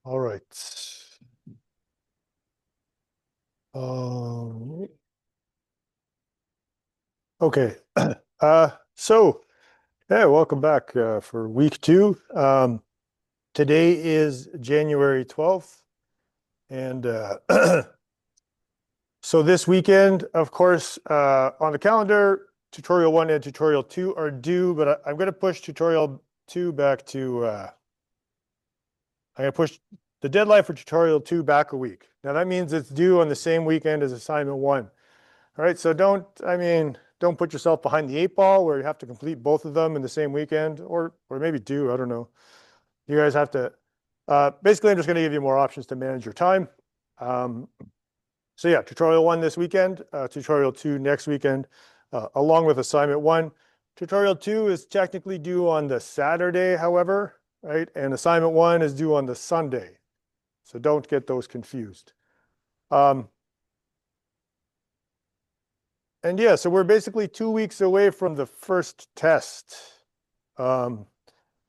All right. Um, okay. So, yeah, welcome back for week 2. Today is January 12th. And so this weekend, of course, on the calendar, tutorial 1 and tutorial 2 are due, but I'm going to push tutorial 2 back to, I'm going to push the deadline for tutorial 2 back a week. Now that means it's due on the same weekend as assignment 1. All right, so don't put yourself behind the 8 ball where you have to complete both of them in the same weekend, or maybe do, I don't know. You guys have to, basically I'm just going to give you more options to manage your time. So yeah, tutorial 1 this weekend, tutorial 2 next weekend, along with assignment 1. Tutorial 2 is technically due on the Saturday, however, right? And assignment 1 is due on the Sunday. So don't get those confused. And yeah, so we're basically 2 weeks away from the first test,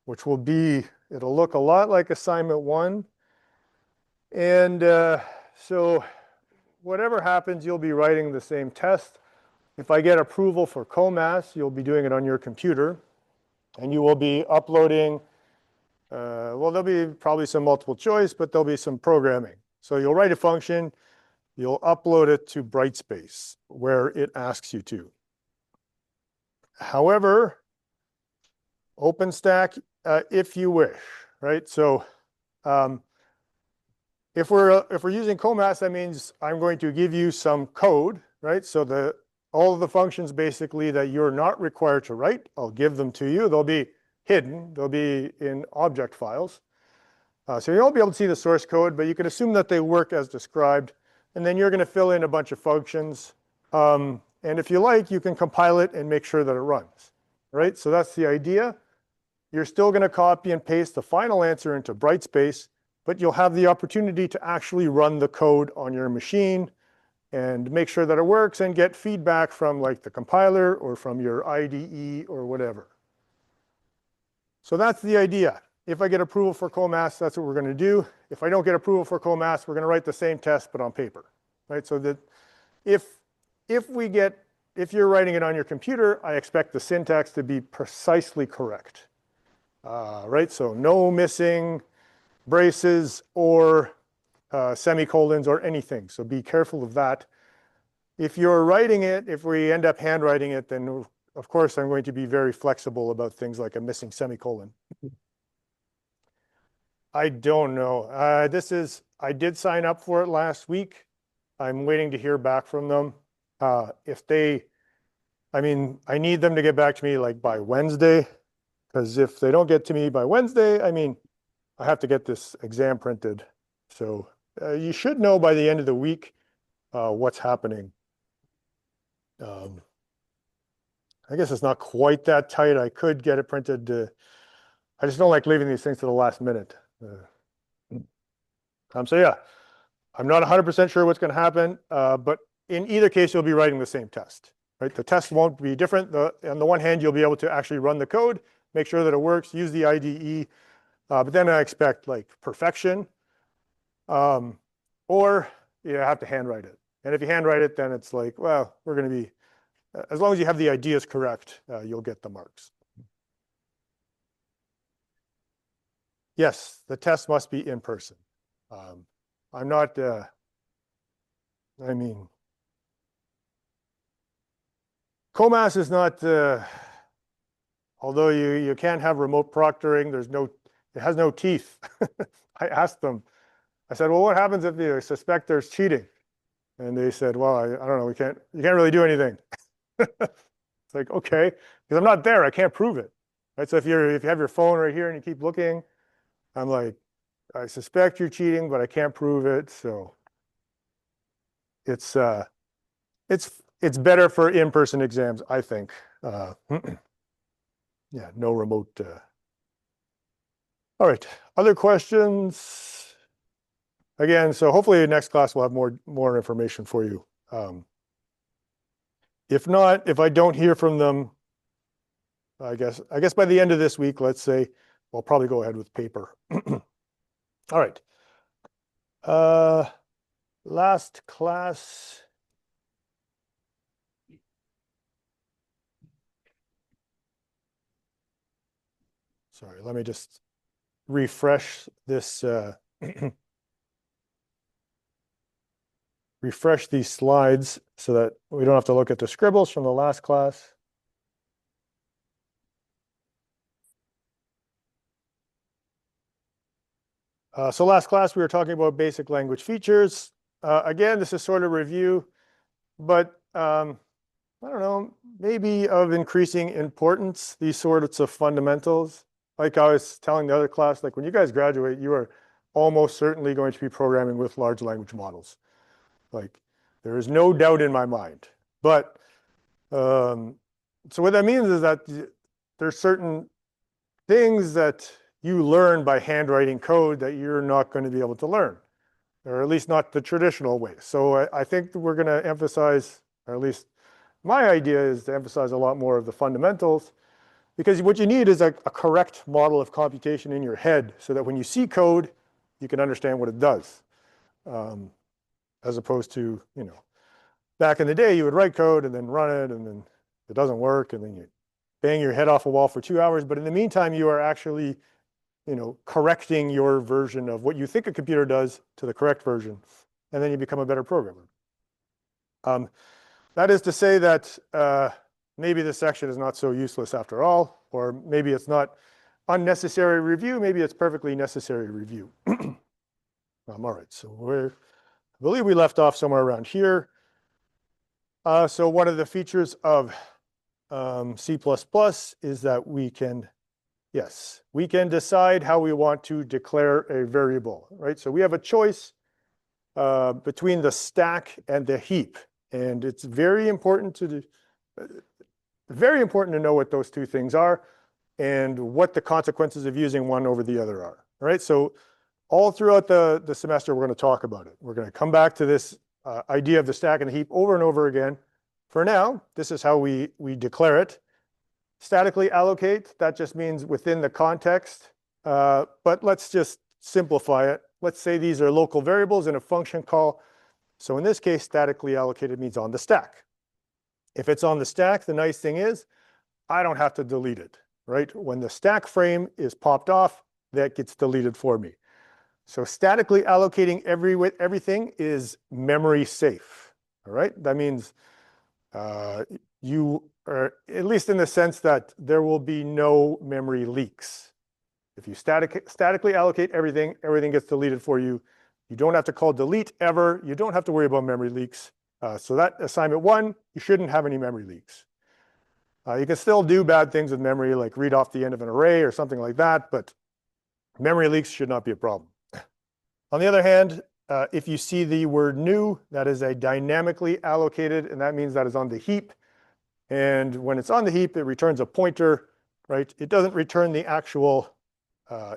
which will be, it'll look a lot like assignment 1. And so whatever happens, you'll be writing the same test. If I get approval for COMAS, you'll be doing it on your computer. And you will be uploading, well, there'll be probably some multiple choice, but there'll be some programming. So you'll write a function, you'll upload it to Brightspace, where it asks you to. However, OpenStack, if you wish, right? So if we're using COMAS, that means I'm going to give you some code, right? So all of the functions basically that you're not required to write, I'll give them to you. They'll be hidden. They'll be in object files. So you won't be able to see the source code, but you can assume that they work as described. And then you're going to fill in a bunch of functions. And if you like, you can compile it and make sure that it runs, right? So that's the idea. You're still going to copy and paste the final answer into Brightspace, but you'll have the opportunity to actually run the code on your machine and make sure that it works and get feedback from like the compiler or from your IDE or whatever. So that's the idea. If I get approval for COMAS, that's what we're going to do. If I don't get approval for COMAS, we're going to write the same test, but on paper, right? So that if you're writing it on your computer, I expect the syntax to be precisely correct, right? So no missing braces or semicolons or anything. So be careful of that. If you're writing it, if we end up handwriting it, then of course I'm going to be very flexible about things like a missing semicolon. I don't know. I did sign up for it last week. I'm waiting to hear back from them. I need them to get back to me like by Wednesday, because if they don't get to me by Wednesday, I have to get this exam printed. So you should know by the end of the week what's happening. I guess it's not quite that tight. I could get it printed. I just don't like leaving these things to the last minute. So yeah, I'm not 100% sure what's going to happen, but in either case, you'll be writing the same test, right? The test won't be different. On the one hand, you'll be able to actually run the code, make sure that it works, use the IDE, but then I expect like perfection, or you have to handwrite it. And if you handwrite it, then it's like, well, we're going to be, as long as you have the ideas correct, you'll get the marks. Yes, the test must be in person. I'm not, COMAS is not, although you can't have remote proctoring, it has no teeth. I asked them, I said, well, what happens if you suspect there's cheating? And they said, well, I don't know, you can't really do anything. It's like, okay, because I'm not there, I can't prove it. Right? So if you have your phone right here and you keep looking, I'm like, I suspect you're cheating, but I can't prove it. So it's better for in-person exams, I think. Yeah, no remote. All right, other questions? Again, so hopefully next class we'll have more information for you. If not, if I don't hear from them, I guess by the end of this week, let's say, we'll probably go ahead with paper. All right. Last class. Sorry, let me just refresh this, refresh these slides so that we don't have to look at the scribbles from the last class. So last class, we were talking about basic language features. Again, this is sort of review, but I don't know, maybe of increasing importance, these sorts of fundamentals. Like I was telling the other class, like when you guys graduate, you are almost certainly going to be programming with large language models. Like there is no doubt in my mind. But so what that means is that there's certain things that you learn by handwriting code that you're not going to be able to learn, or at least not the traditional way. So I think we're going to emphasize, or at least my idea is to emphasize a lot more of the fundamentals, because what you need is a correct model of computation in your head so that when you see code, you can understand what it does. As opposed to, you know, back in the day, you would write code and then run it, and then it doesn't work, and then you bang your head off a wall for 2 hours. But in the meantime, you are actually, you know, correcting your version of what you think a computer does to the correct version, and then you become a better programmer. That is to say that maybe this section is not so useless after all, or maybe it's not unnecessary review, maybe it's perfectly necessary review. All right, so I believe we left off somewhere around here. So one of the features of C++ is that we can decide how we want to declare a variable, right? So we have a choice between the stack and the heap. And it's very important to know what those two things are and what the consequences of using one over the other are. All right, so all throughout the semester, we're going to talk about it. We're going to come back to this idea of the stack and the heap over and over again. For now, this is how we declare it. Statically allocate, that just means within the context. But let's just simplify it. Let's say these are local variables in a function call. So in this case, statically allocated means on the stack. If it's on the stack, the nice thing is I don't have to delete it, right? When the stack frame is popped off, that gets deleted for me. So statically allocating everything is memory safe, all right? That means you are, at least in the sense that there will be no memory leaks. If you statically allocate everything, everything gets deleted for you. You don't have to call delete ever. You don't have to worry about memory leaks. So that assignment 1, you shouldn't have any memory leaks. You can still do bad things with memory, like read off the end of an array or something like that, but memory leaks should not be a problem. On the other hand, if you see the word new, that is a dynamically allocated, and that means that is on the heap. And when it's on the heap, it returns a pointer, right? It doesn't return the actual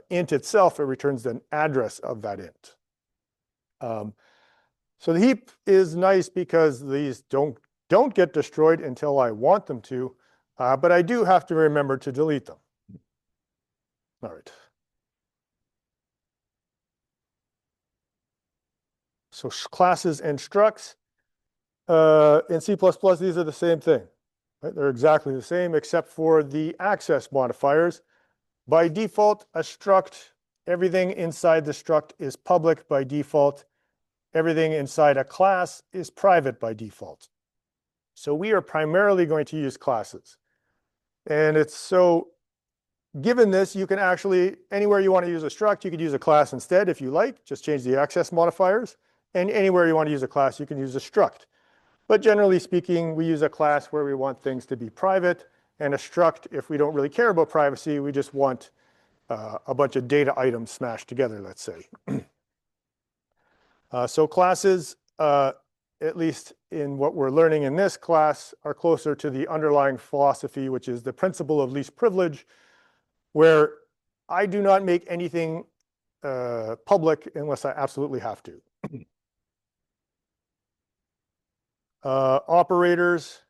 int itself, it returns an address of that int. So the heap is nice because these don't get destroyed until I want them to, but I do have to remember to delete them. All right. So classes and structs. In C++, these are the same thing. Right? They're exactly the same, except for the access modifiers. By default, a struct, everything inside the struct is public by default. Everything inside a class is private by default. So we are primarily going to use classes. And it's so, given this, you can actually, anywhere you want to use a struct, you could use a class instead if you like. Just change the access modifiers. And anywhere you want to use a class, you can use a struct. But generally speaking, we use a class where we want things to be private, and a struct if we don't really care about privacy, we just want a bunch of data items smashed together, let's say. So classes, at least in what we're learning in this class, are closer to the underlying philosophy, which is the principle of least privilege, where I do not make anything public unless I absolutely have to. Operators,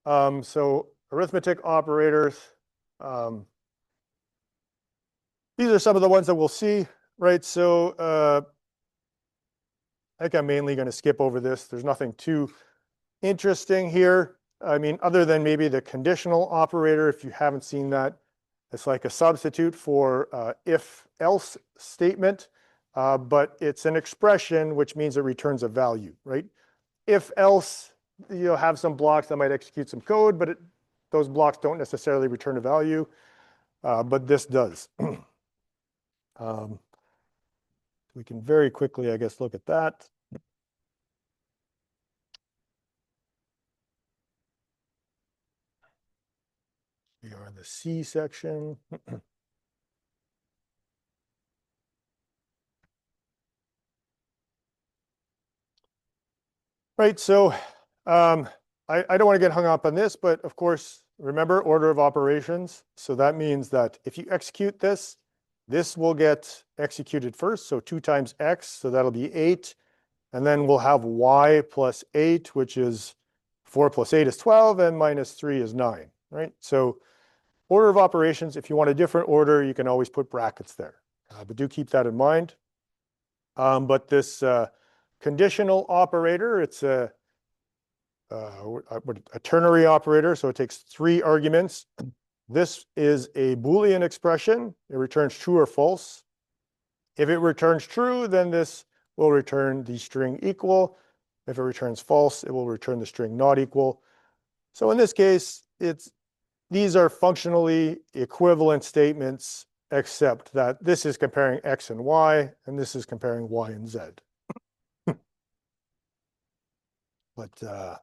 so arithmetic operators. These are some of the ones that we'll see, right? So I think I'm mainly going to skip over this. There's nothing too interesting here. I mean, other than maybe the conditional operator, if you haven't seen that, it's like a substitute for if-else statement, but it's an expression, which means it returns a value, right? If-else, you'll have some blocks that might execute some code, but those blocks don't necessarily return a value, but this does. We can very quickly, I guess, look at that. We are in the C section. Right, so I don't want to get hung up on this, but of course, remember order of operations. So that means that if you execute this, this will get executed first. So 2 times x, so that'll be 8. And then we'll have y plus 8, which is 4 plus 8 is 12, and minus 3 is 9, right? So order of operations, if you want a different order, you can always put brackets there. But do keep that in mind. But this conditional operator, it's a ternary operator, so it takes 3 arguments. This is a Boolean expression. It returns true or false. If it returns true, then this will return the string equal. If it returns false, it will return the string not equal. So in this case, these are functionally equivalent statements, except that this is comparing x and y, and this is comparing y and z. But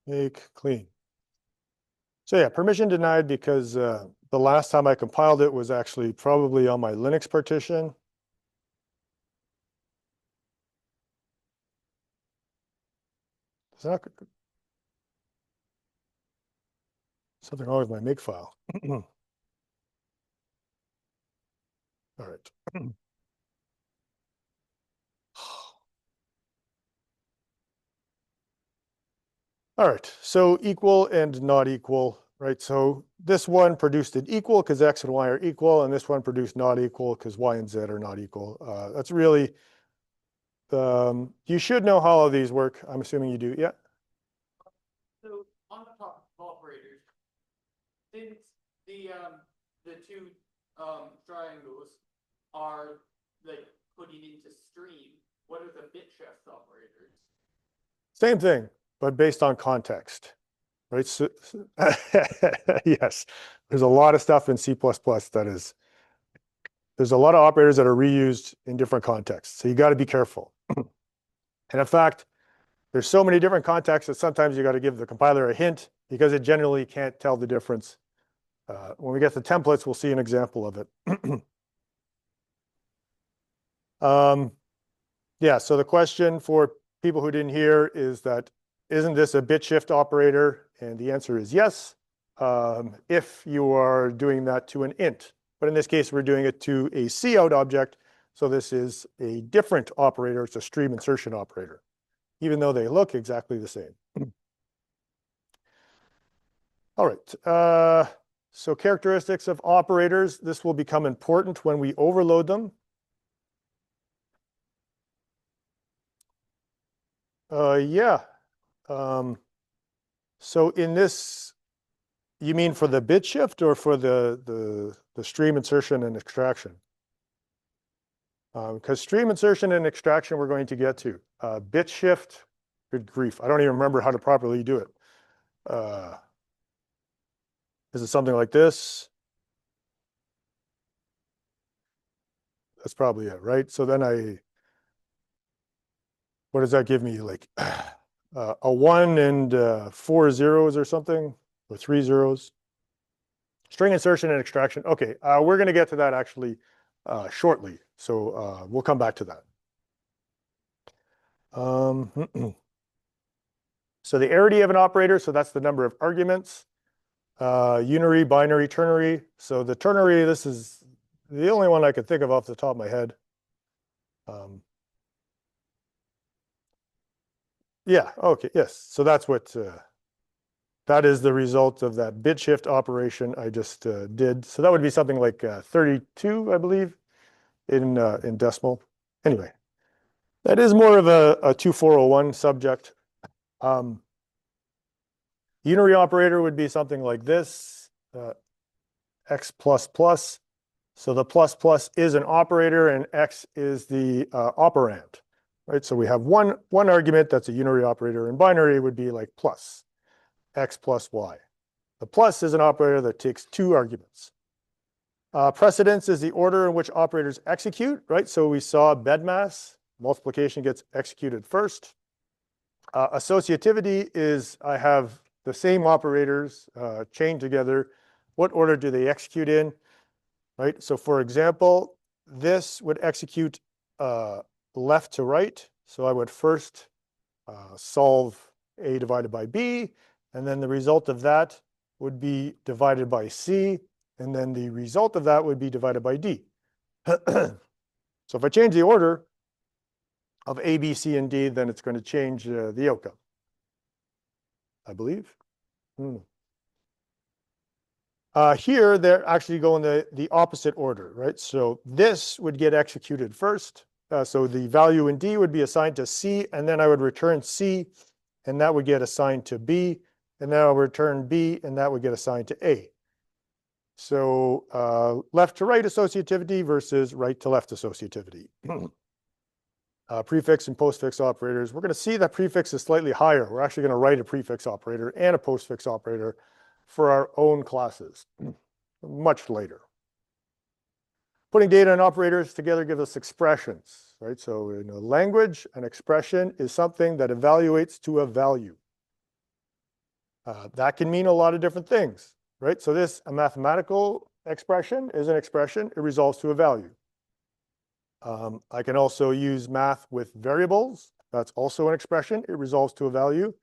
make clean. So yeah, permission denied because the last time I compiled it was actually probably on my Linux partition. It's not something wrong with my make file. All right. All right, so equal and not equal, right? So this one produced it equal because x and y are equal, and this one produced not equal because y and z are not equal. That's really, you should know how all of these work. I'm assuming you do, yeah? So on the top of operators, since the 2 triangles are like putting into stream, what are the bit shift operators? Same thing, but based on context, right? So, yes, there's a lot of stuff in C++ that is, there's a lot of operators that are reused in different contexts. So you got to be careful. And in fact, there's so many different contexts that sometimes you got to give the compiler a hint because it generally can't tell the difference. When we get the templates, we'll see an example of it. Yeah, so the question for people who didn't hear is that, isn't this a bit shift operator? And the answer is yes, if you are doing that to an int. But in this case, we're doing it to a cout object. So this is a different operator. It's a stream insertion operator, even though they look exactly the same. All right, so characteristics of operators. This will become important when we overload them. Yeah. So in this, you mean for the bit shift or for the stream insertion and extraction? Because stream insertion and extraction we're going to get to. Bit shift, good grief, I don't even remember how to properly do it. Is it something like this? That's probably it, right? So then what does that give me? Like a 1 and 4 zeros or something, or 3 zeros? String insertion and extraction. Okay, we're going to get to that actually shortly. So we'll come back to that. So the arity of an operator, so that's the number of arguments. Unary, binary, ternary. So the ternary, this is the only one I could think of off the top of my head. Yeah, okay, yes. So that's what, that is the result of that bit shift operation I just did. So that would be something like 32, I believe, in decimal. Anyway, that is more of a 2401 subject. Unary operator would be something like this, x plus plus. So the plus plus is an operator and x is the operand, right? So we have one argument that's a unary operator, and binary would be like plus, x plus y. The plus is an operator that takes two arguments. Precedence is the order in which operators execute, right? So we saw bed mass, multiplication gets executed first. Associativity is I have the same operators chained together. What order do they execute in, right? So for example, this would execute left to right. So I would first solve A divided by B, and then the result of that would be divided by C, and then the result of that would be divided by D. So if I change the order of A, B, C, and D, then it's going to change the outcome, I believe. Here, they're actually going the opposite order, right? So this would get executed first. So the value in D would be assigned to C, and then I would return C, and that would get assigned to B, and then I'll return B, and that would get assigned to A. So left to right associativity versus right to left associativity. Prefix and postfix operators. We're going to see that prefix is slightly higher. We're actually going to write a prefix operator and a postfix operator for our own classes much later. Putting data and operators together gives us expressions, right? So in a language, an expression is something that evaluates to a value. That can mean a lot of different things, right? So this, a mathematical expression is an expression, it resolves to a value. I can also use math with variables. That's also an expression, it resolves to a value.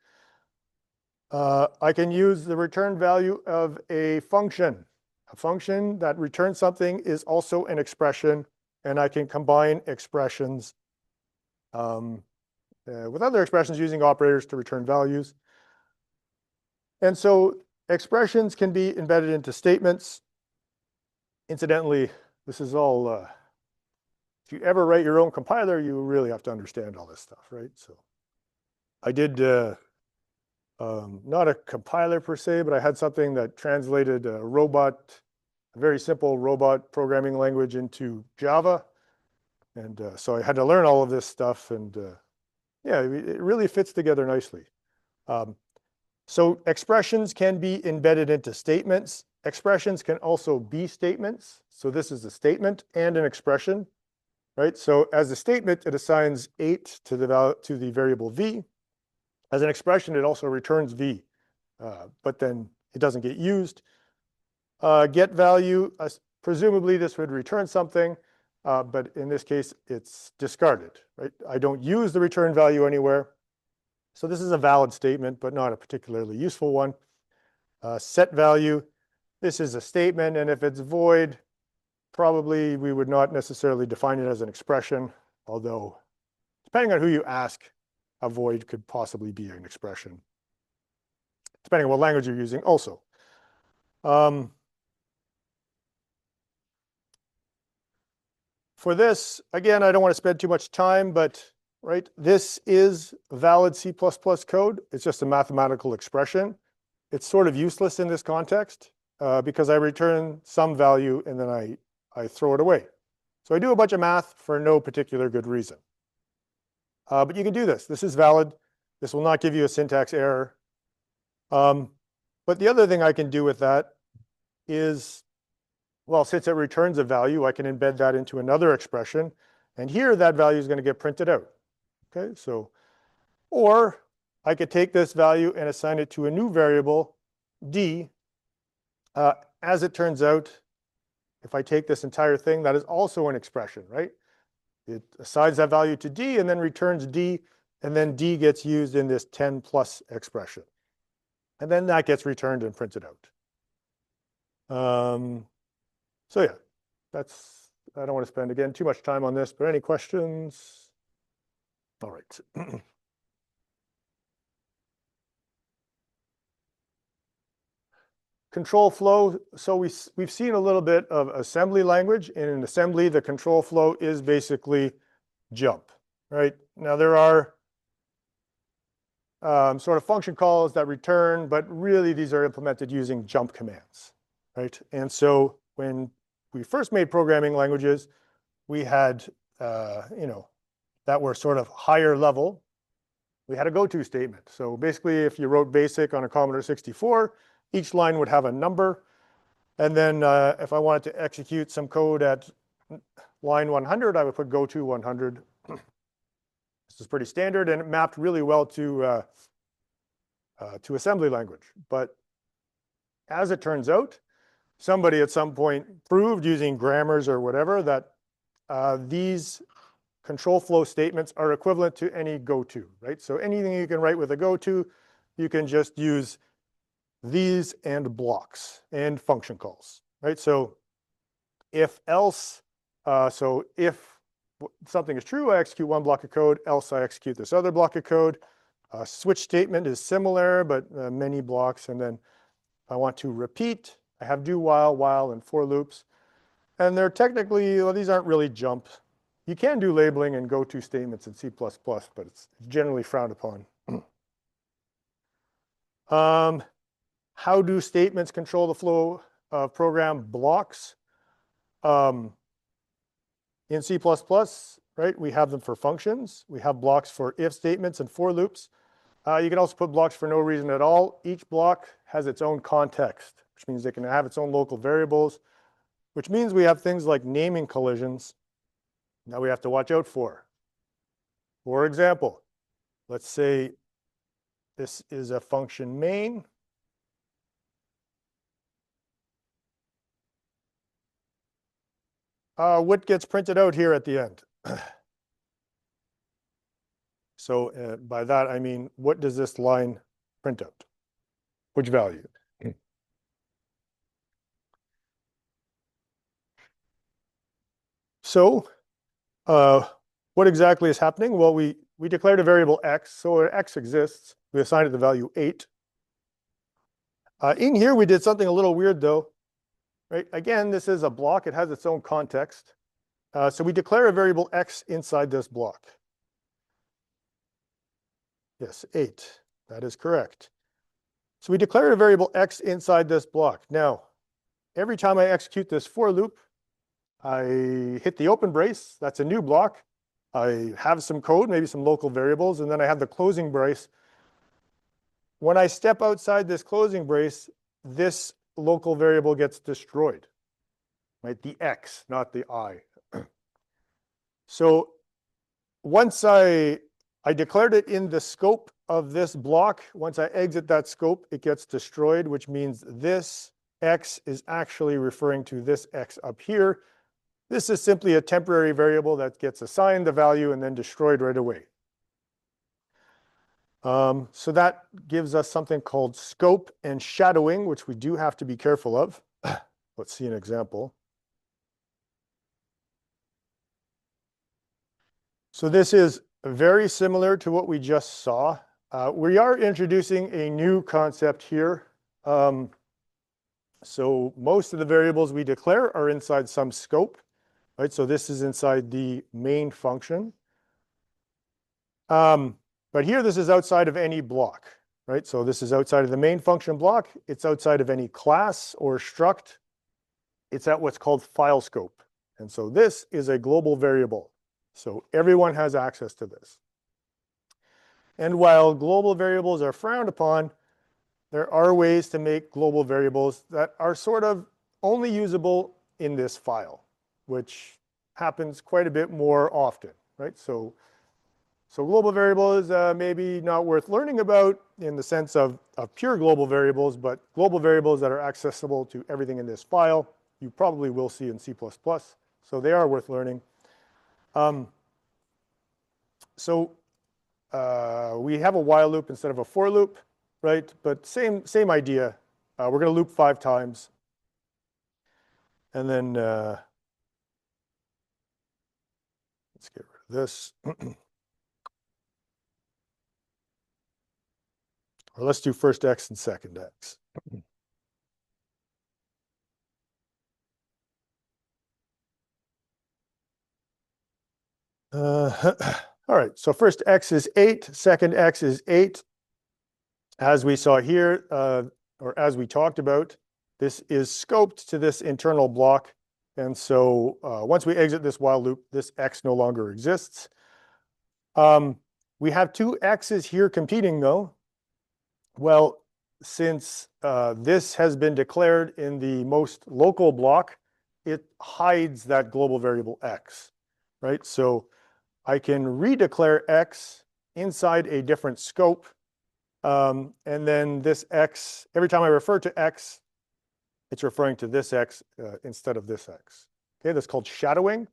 I can use the return value of a function. A function that returns something is also an expression, and I can combine expressions with other expressions using operators to return values. And so expressions can be embedded into statements. Incidentally, this is all, if you ever write your own compiler, you really have to understand all this stuff, right? So I did not a compiler per se, but I had something that translated a very simple robot programming language into Java. And so I had to learn all of this stuff, and yeah, it really fits together nicely. So expressions can be embedded into statements. Expressions can also be statements. So this is a statement and an expression, right? So as a statement, it assigns 8 to the variable v. As an expression, it also returns v, but then it doesn't get used. Get value, presumably this would return something, but in this case, it's discarded, right? I don't use the return value anywhere. So this is a valid statement, but not a particularly useful one. Set value, this is a statement, and if it's void, probably we would not necessarily define it as an expression, although depending on who you ask, a void could possibly be an expression, depending on what language you're using also. For this, again, I don't want to spend too much time, but right, this is valid C++ code. It's just a mathematical expression. It's sort of useless in this context because I return some value and then I throw it away. So I do a bunch of math for no particular good reason. But you can do this. This is valid. This will not give you a syntax error. But the other thing I can do with that is, well, since it returns a value, I can embed that into another expression. And here, that value is going to get printed out. Okay, so, or I could take this value and assign it to a new variable, d. As it turns out, if I take this entire thing, that is also an expression, right? It assigns that value to d and then returns d, and then D gets used in this 10 plus expression. And then that gets returned and printed out. So yeah, I don't want to spend, again, too much time on this, but any questions? All right. Control flow. So we've seen a little bit of assembly language. And in assembly, the control flow is basically jump, right? Now there are sort of function calls that return, but really these are implemented using jump commands, right? And so when we first made programming languages, we had, that were sort of higher level. We had a go-to statement. So basically, if you wrote BASIC on a Commodore 64, each line would have a number. And then if I wanted to execute some code at line 100, I would put go to 100. This is pretty standard, and it mapped really well to assembly language. But as it turns out, somebody at some point proved using grammars or whatever that these control flow statements are equivalent to any go-to, right? So anything you can write with a go-to, you can just use these and blocks and function calls, right? So if else, so if something is true, I execute one block of code, else I execute this other block of code. Switch statement is similar, but many blocks. And then if I want to repeat, I have do while, and for loops. And they're technically, well, these aren't really jump. You can do labeling and go-to statements in C++, but it's generally frowned upon. How do statements control the flow of program blocks? In C++, right, we have them for functions. We have blocks for if statements and for loops. You can also put blocks for no reason at all. Each block has its own context, which means it can have its own local variables, which means we have things like naming collisions that we have to watch out for. For example, let's say this is a function main. What gets printed out here at the end? So by that, I mean, what does this line print out? Which value? So what exactly is happening? Well, we declared a variable x, so x exists. We assigned it the value 8. In here, we did something a little weird, though. Right? Again, this is a block. It has its own context. So we declare a variable x inside this block. Yes, 8. That is correct. So we declare a variable x inside this block. Now, every time I execute this for loop, I hit the open brace. That's a new block. I have some code, maybe some local variables, and then I have the closing brace. When I step outside this closing brace, this local variable gets destroyed, right? The x, not the I. So once I declared it in the scope of this block. Once I exit that scope, it gets destroyed, which means this x is actually referring to this x up here. This is simply a temporary variable that gets assigned the value and then destroyed right away. So that gives us something called scope and shadowing, which we do have to be careful of. Let's see an example. So this is very similar to what we just saw. We are introducing a new concept here. So most of the variables we declare are inside some scope, right? So this is inside the main function. But here, this is outside of any block, right? So this is outside of the main function block. It's outside of any class or struct. It's at what's called file scope. And so this is a global variable. So everyone has access to this. And while global variables are frowned upon, there are ways to make global variables that are sort of only usable in this file, which happens quite a bit more often, right? So global variables maybe not worth learning about in the sense of pure global variables, but global variables that are accessible to everything in this file, you probably will see in C++. So they are worth learning. we have a while loop instead of a for loop, right? But same idea. We're going to loop 5 times. And then let's get rid of this. Or let's do first x and second x. All right, so first x is 8, second x is 8. As we saw here, or as we talked about, this is scoped to this internal block. And so once we exit this while loop, this x no longer exists. We have 2 x's here competing though. Well, since this has been declared in the most local block, it hides that global variable x, right? So I can redeclare x inside a different scope. And then this x, every time I refer to x, it's referring to this x instead of this x. Okay, that's called shadowing.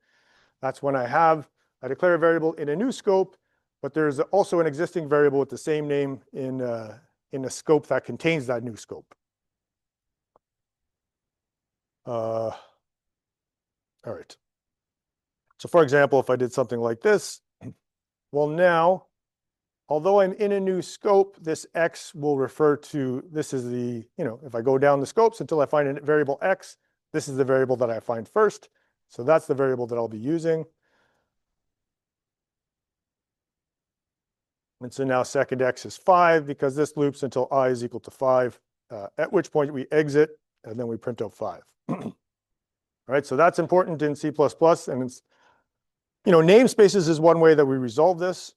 That's when I declare a variable in a new scope, but there's also an existing variable with the same name in a scope that contains that new scope. All right. So for example, if I did something like this, well now, although I'm in a new scope, this x will refer to, this is the, if I go down the scopes until I find a variable x, this is the variable that I find first. So that's the variable that I'll be using. And so now second x is 5 because this loops until I is equal to 5, at which point we exit and then we print out 5. All right, so that's important in C++, and it's, namespaces is one way that we resolve this.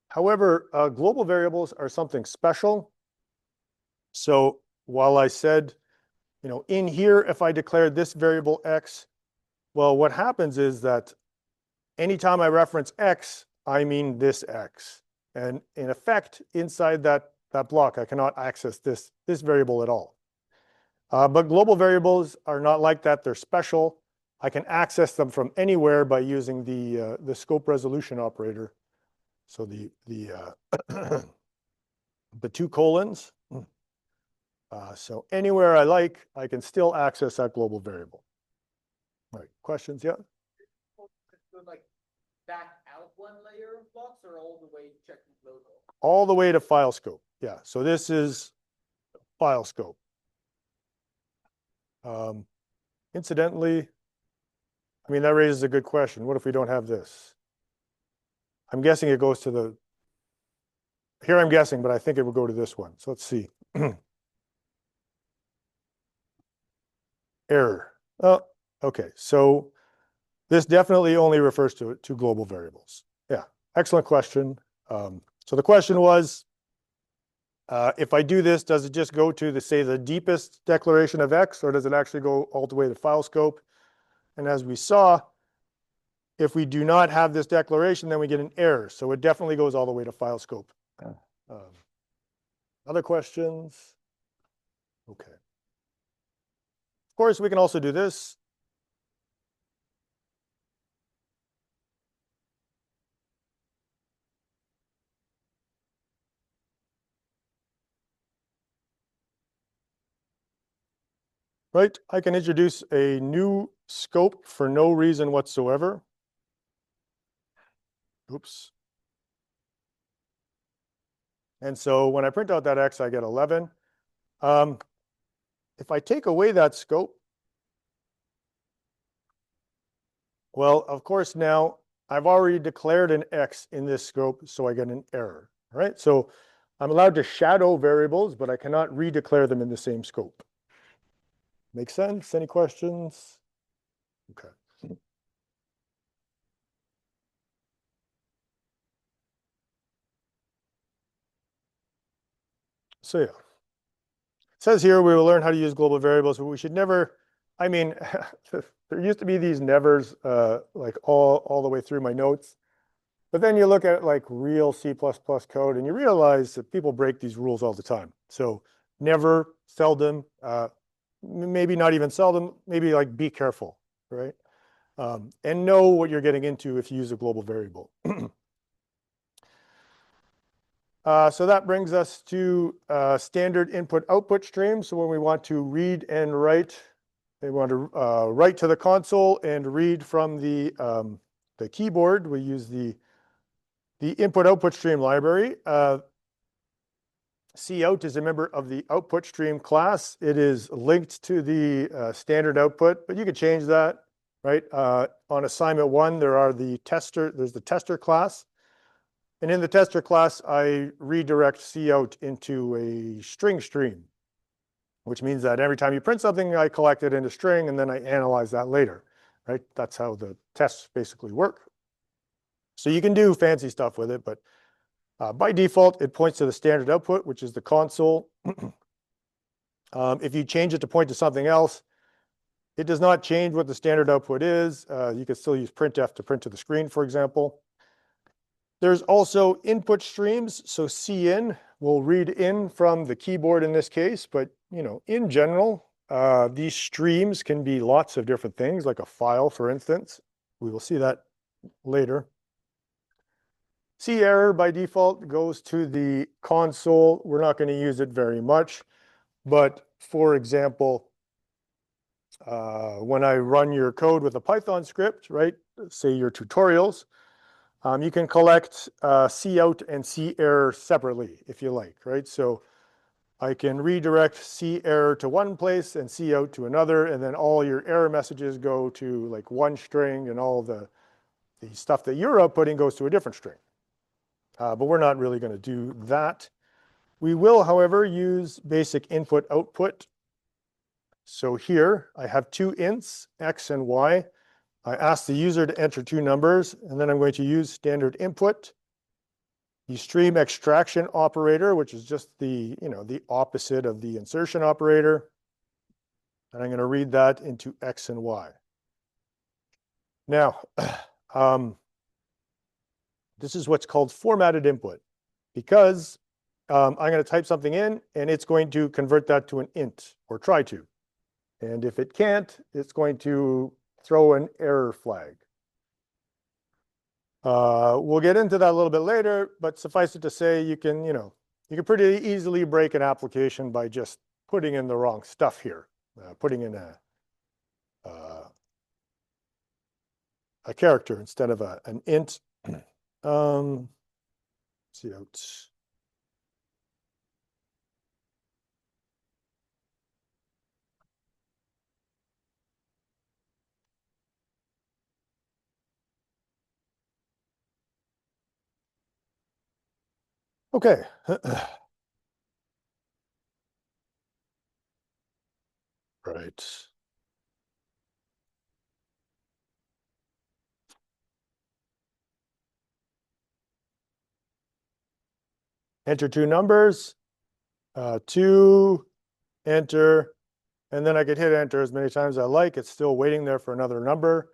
However, global variables are something special. So while I said, in here, if I declare this variable x, well, what happens is that anytime I reference x, I mean this x. And in effect, inside that block, I cannot access this variable at all. But global variables are not like that. They're special. I can access them from anywhere by using the scope resolution operator. So the 2 colons. So anywhere I like, I can still access that global variable. All right, questions? Yeah. Like back out one layer of blocks, or all the way checking local? All the way to file scope. Yeah. So this is file scope. Incidentally, I mean, that raises a good question. What if we don't have this? I'm guessing it goes to the, here I'm guessing, but I think it would go to this one. So let's see. Error. Oh, okay. So this definitely only refers to global variables. Yeah, excellent question. So the question was, if I do this, does it just go to say the deepest declaration of x, or does it actually go all the way to file scope? And as we saw, if we do not have this declaration, then we get an error. So it definitely goes all the way to file scope. Other questions? Okay. Of course, we can also do this. Right? I can introduce a new scope for no reason whatsoever. Oops. And so when I print out that x, I get 11. If I take away that scope, well, of course, now I've already declared an x in this scope, so I get an error. All right? So I'm allowed to shadow variables, but I cannot redeclare them in the same scope. Make sense? Any questions? Okay. So yeah, it says here we will learn how to use global variables, but we should never, I mean, there used to be these nevers like all the way through my notes. But then you look at like real C++ code and you realize that people break these rules all the time. So never, seldom, maybe not even seldom, maybe like be careful, right? and know what you're getting into if you use a global variable. So that brings us to standard input-output streams. So when we want to read and write, they want to write to the console and read from the keyboard. We use the input-output stream library. Cout is a member of the output stream class. It is linked to the standard output, but you could change that, right? On assignment 1, there's the tester class. And in the tester class, I redirect cout into a string stream, which means that every time you print something, I collect it into string and then I analyze that later, right? That's how the tests basically work. So you can do fancy stuff with it, but by default, it points to the standard output, which is the console. If you change it to point to something else, it does not change what the standard output is. You can still use printf to print to the screen, for example. There's also input streams. So cin will read in from the keyboard in this case, but in general, these streams can be lots of different things, like a file, for instance. We will see that later. cerr by default goes to the console. We're not going to use it very much, but for example, when I run your code with a Python script, right, say your tutorials, you can collect cout and cerr separately if you like, right? So I can redirect cerr to one place and cout to another, and then all your error messages go to like one string, and all the stuff that you're outputting goes to a different string. But we're not really going to do that. We will, however, use basic input-output. So here I have two ints, x and y. I ask the user to enter two numbers, and then I'm going to use standard input, the stream extraction operator, which is just the opposite of the insertion operator. And I'm going to read that into x and y. Now, this is what's called formatted input, because I'm going to type something in, and it's going to convert that to an int, or try to. And if it can't, it's going to throw an error flag. We'll get into that a little bit later, but suffice it to say, you can pretty easily break an application by just putting in the wrong stuff here, putting in a character instead of an int. See out. Okay. Right. Enter two numbers, 2, enter, and then I could hit enter as many times as I like. It's still waiting there for another number.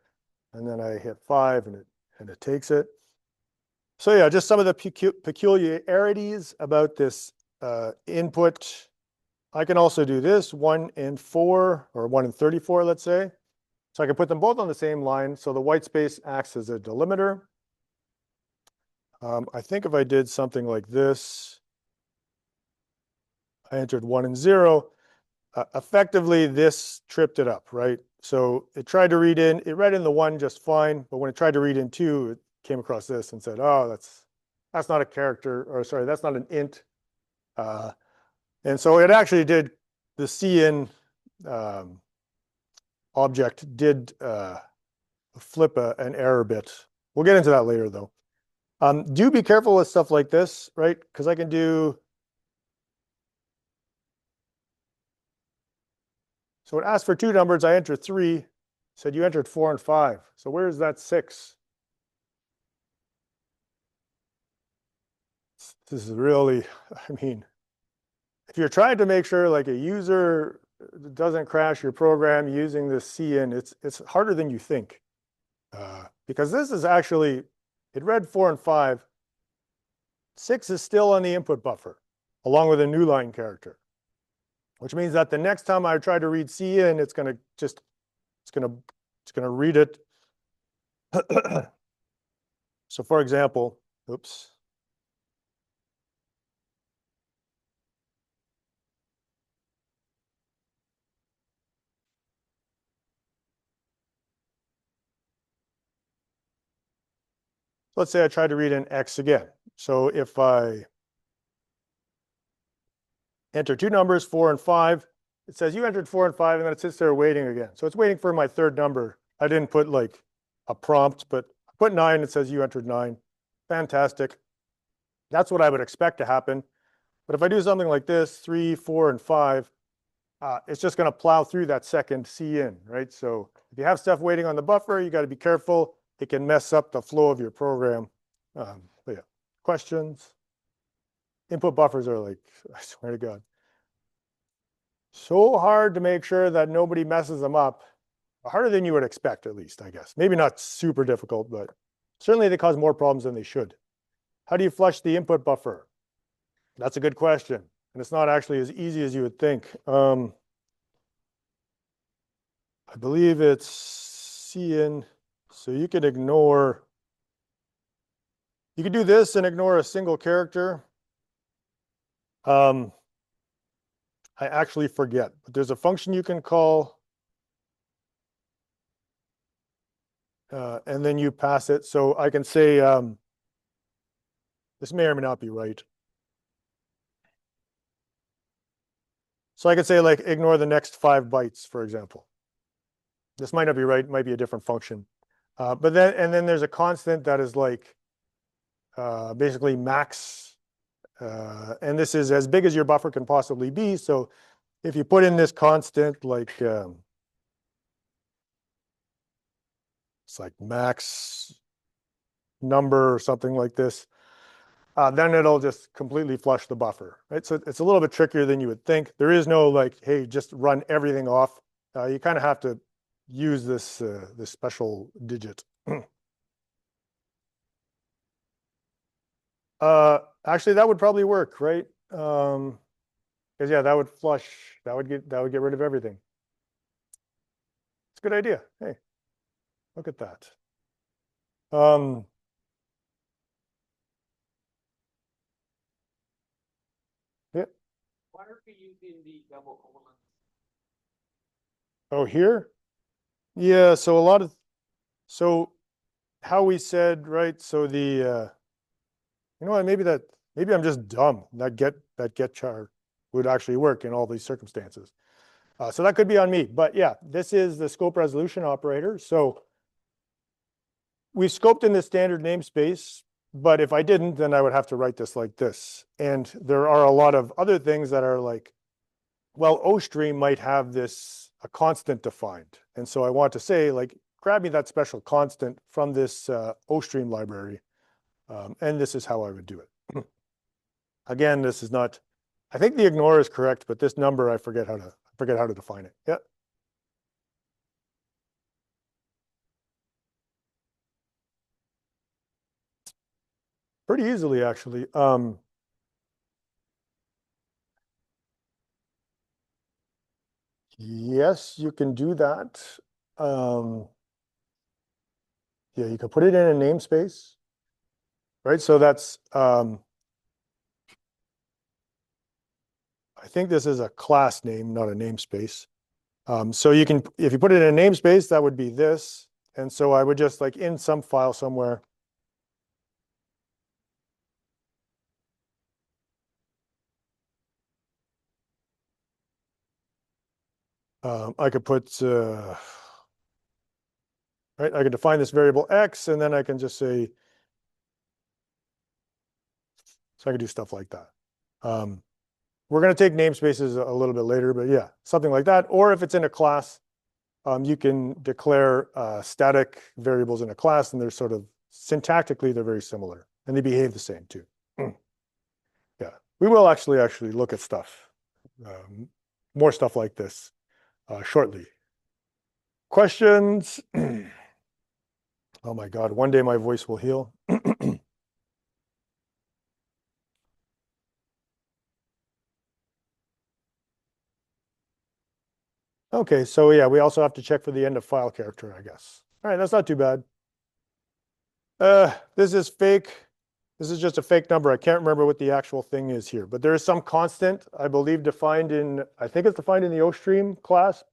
And then I hit 5 and it takes it. So yeah, just some of the peculiarities about this input. I can also do this 1 and 4, or 1 and 34, let's say. So I can put them both on the same line. So the white space acts as a delimiter. I think if I did something like this, I entered 1 and 0. Effectively, this tripped it up, right? So it tried to read in, it read in the 1 just fine, but when it tried to read in 2, it came across this and said, oh, that's not a character, or sorry, that's not an int. And so it actually did, the cin object did flip an error bit. We'll get into that later, though. Do be careful with stuff like this, right? Because I can do, so it asked for 2 numbers, I entered 3, said you entered 4 and 5. So where's that 6? This is really, I mean, if you're trying to make sure like a user doesn't crash your program using this cin, it's harder than you think. Because this is actually, it read 4 and 5. 6 is still on the input buffer, along with a new line character, which means that the next time I try to read cin, it's going to read it So for example, oops. Let's say I try to read an X again. So if I enter two numbers, 4 and 5, it says you entered 4 and 5, and then it sits there waiting again. So it's waiting for my third number. I didn't put like a prompt, but I put 9, it says you entered 9. Fantastic. That's what I would expect to happen. But if I do something like this, 3, 4, and 5, it's just going to plow through that second C in, right? So if you have stuff waiting on the buffer, you got to be careful. It can mess up the flow of your program. But yeah, questions? Input buffers are like, I swear to God, so hard to make sure that nobody messes them up. Harder than you would expect, at least, I guess. Maybe not super difficult, but certainly they cause more problems than they should. How do you flush the input buffer? That's a good question. And it's not actually as easy as you would think. I believe it's cin. So you could ignore, you could do this and ignore a single character. I actually forget, but there's a function you can call, and then you pass it. So I can say, this may or may not be right. So I could say like ignore the next 5 bytes, for example. This might not be right, it might be a different function. But then there's a constant that is like basically max. And this is as big as your buffer can possibly be. So if you put in this constant, like it's like max number or something like this, then it'll just completely flush the buffer, right? So it's a little bit trickier than you would think. There is no like, hey, just run everything off. You kind of have to use this this special digit. Actually, that would probably work, right? Because yeah, that would flush. That would get rid of everything. It's a good idea. Hey, look at that. Um, yeah. Why are we using the double colons? Oh, here? Yeah. So a lot of so how we said, right? So the you know what? Maybe I'm just dumb. That get char would actually work in all these circumstances. So that could be on me. But yeah, this is the scope resolution operator. So we scoped in the standard namespace, but if I didn't, then I would have to write this like this. And there are a lot of other things that are like, well, OStream might have this a constant defined. And so I want to say, like, grab me that special constant from this OStream library. And this is how I would do it. Again, this is not, I think the ignore is correct, but this number, I forget how to define it. Yeah. Pretty easily, actually. Yes, you can do that. Yeah, you can put it in a namespace, right? So that's, I think this is a class name, not a namespace. So you can, if you put it in a namespace, that would be this. And so I would just like in some file somewhere, I could put, right, I could define this variable X, and then I can just say, so I could do stuff like that. We're going to take namespaces a little bit later, but yeah, something like that. Or if it's in a class, you can declare static variables in a class, and they're sort of syntactically, they're very similar, and they behave the same too. Yeah, we will actually look at stuff, more stuff like this shortly. Questions? Oh my God, one day my voice will heal. Okay, so yeah, we also have to check for the end of file character, I guess. All right, that's not too bad. This is fake. This is just a fake number. I can't remember what the actual thing is here, but there is some constant, I believe, defined in, I think it's defined in the O-stream class.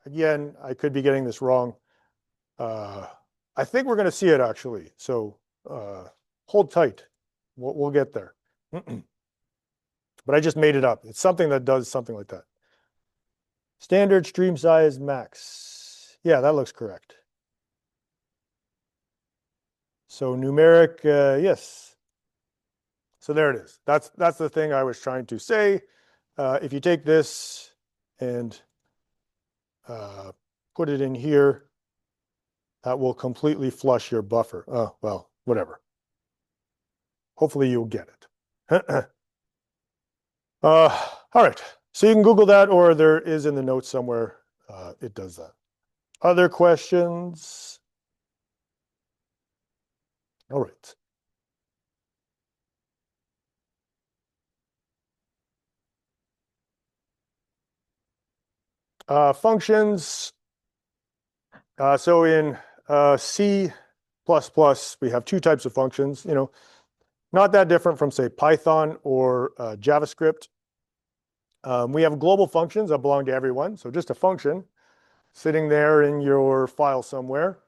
Again, I could be getting this wrong. I think we're going to see it actually. So hold tight. We'll get there. But I just made it up. It's something that does something like that. Standard stream size max. Yeah, that looks correct. So numeric, yes. So there it is. That's the thing I was trying to say. If you take this and put it in here, that will completely flush your buffer. Oh, well, whatever. Hopefully you'll get it. All right. So you can Google that, or there is in the notes somewhere. It does that. Other questions? All right. Functions. So in C++, we have two types of functions, not that different from, say, Python or JavaScript. We have global functions that belong to everyone. So just a function sitting there in your file somewhere.